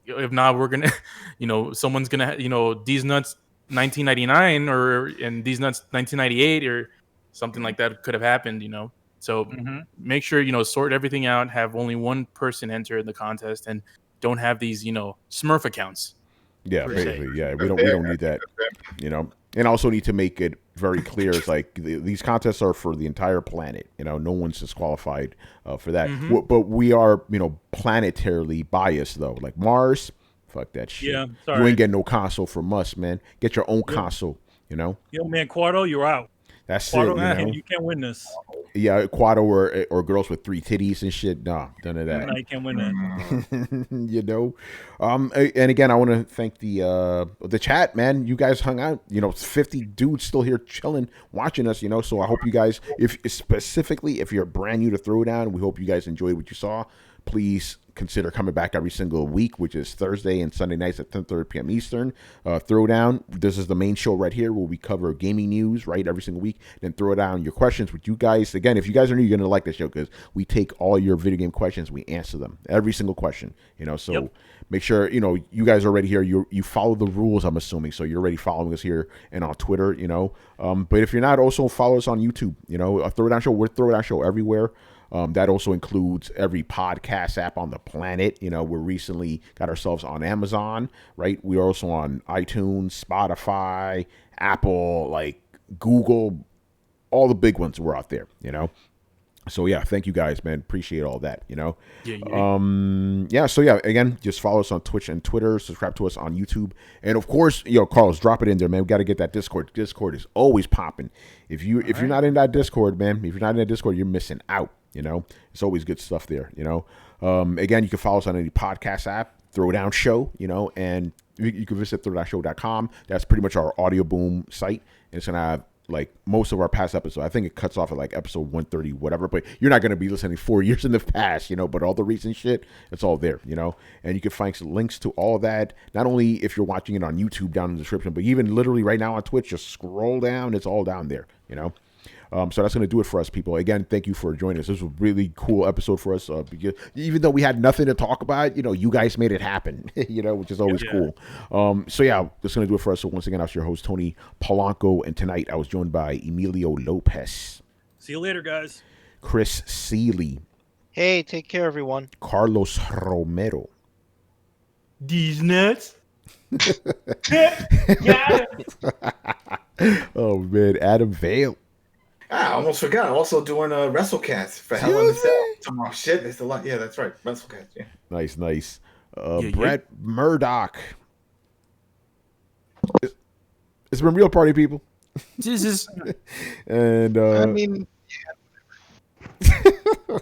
if not, we're gonna, someone's gonna, these nuts 1999 and these nuts 1998 or something like that could have happened, So make sure sort everything out. Have only one person enter the contest, and don't have these Smurf accounts. Yeah, per basically, se. yeah, we don't need that, and also need to make it very clear. It's like these contests are for the entire planet. No one's disqualified for that. But we are, planetarily biased though. Like Mars, fuck that shit. Yeah, You sorry. ain't getting no console from us, man. Get your own console. Yo, man, Quarto, you're out. That's Quarto, it. you can't win this. Yeah, quad or girls with 3 titties and shit. Nah, none of that. No, you can't win that. And again, I want to thank the chat, man. You guys hung out. 50 dudes still here chilling, watching us. So I hope you guys, if you're brand new to Throwdown, we hope you guys enjoyed what you saw. Please consider coming back every single week, which is Thursday and Sunday nights at 10:30 p.m. Eastern. Throwdown, this is the main show right here where we cover gaming news, right, every single week. Then throw down your questions with you guys. Again, if you guys are new, you're going to like this show because we take all your video game questions. We answer them, every single question, So Yep. make sure, you guys are already here. You follow the rules, I'm assuming. So you're already following us here and on Twitter, But if you're not, also follow us on YouTube, a Throwdown Show. We're Throwdown Show everywhere. That also includes every podcast app on the planet. We recently got ourselves on Amazon, right? We're also on iTunes, Spotify, Apple, like Google, all the big ones were out there, So yeah, thank you guys, man. Appreciate all that. Yeah. So yeah, again, just follow us on Twitch and Twitter. Subscribe to us on YouTube, and of course, Carlos, drop it in there, man. We got to get that Discord. Discord is always popping. If you're not in that Discord, man, if you're not in that Discord, you're missing out. It's always good stuff there. Again, you can follow us on any podcast app, Throwdown Show. And you can visit throwdownshow.com. That's pretty much our audio boom site, and it's gonna have like most of our past episodes. I think it cuts off at like episode 130, whatever, but you're not going to be listening 4 years in the past, but all the recent shit, it's all there, and you can find some links to all of that. Not only if you're watching it on YouTube down in the description, but even literally right now on Twitch, just scroll down. It's all down there, So that's going to do it for us, people. Again, thank you for joining us. This was a really cool episode for us. Because even though we had nothing to talk about, you guys made it happen, which is always cool. So yeah, that's going to do it for us. So once again, I was your host, Tony Polanco. And tonight I was joined by Emilio Lopez. See you later, guys. Chris Seeley. Hey, take care, everyone. Carlos Romero. These nuts. Oh, man. Adam Vale. I almost forgot. Also doing a WrestleCast for Hell in the Cell tomorrow. Shit, it's a lot. Yeah, that's right. WrestleCast. Yeah. Nice. Brett Murdoch. It's been real, party people. Jesus. And I mean,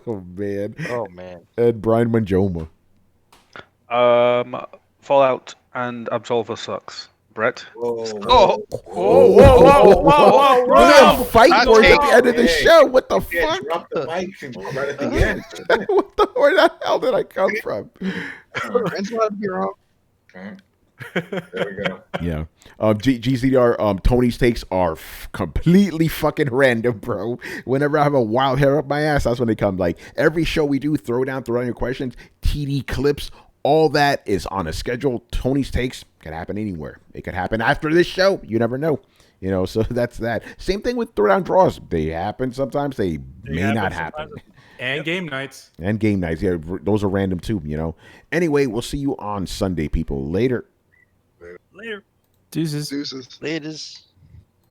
oh man. And Brian Manjoma. Fallout and Absolver sucks. Brett. Whoa! We're fight words at the end of the show. What the fuck? Drop the mic right at the end. Where the hell did I come from? Brent's allowed to be wrong. Okay. There we go. Yeah. GZDR, Tony's takes are completely fucking random, bro. Whenever I have a wild hair up my ass, that's when they come. Like every show we do, throw down your questions, TD clips, all that is on a schedule. Tony's takes can happen anywhere. It could happen after this show. You never know. So that's that. Same thing with throwdown draws. They happen sometimes. They may not happen. And game nights. Yeah, those are random too, Anyway, we'll see you on Sunday, people. Later. Later. Deuces. Deuces. Laters.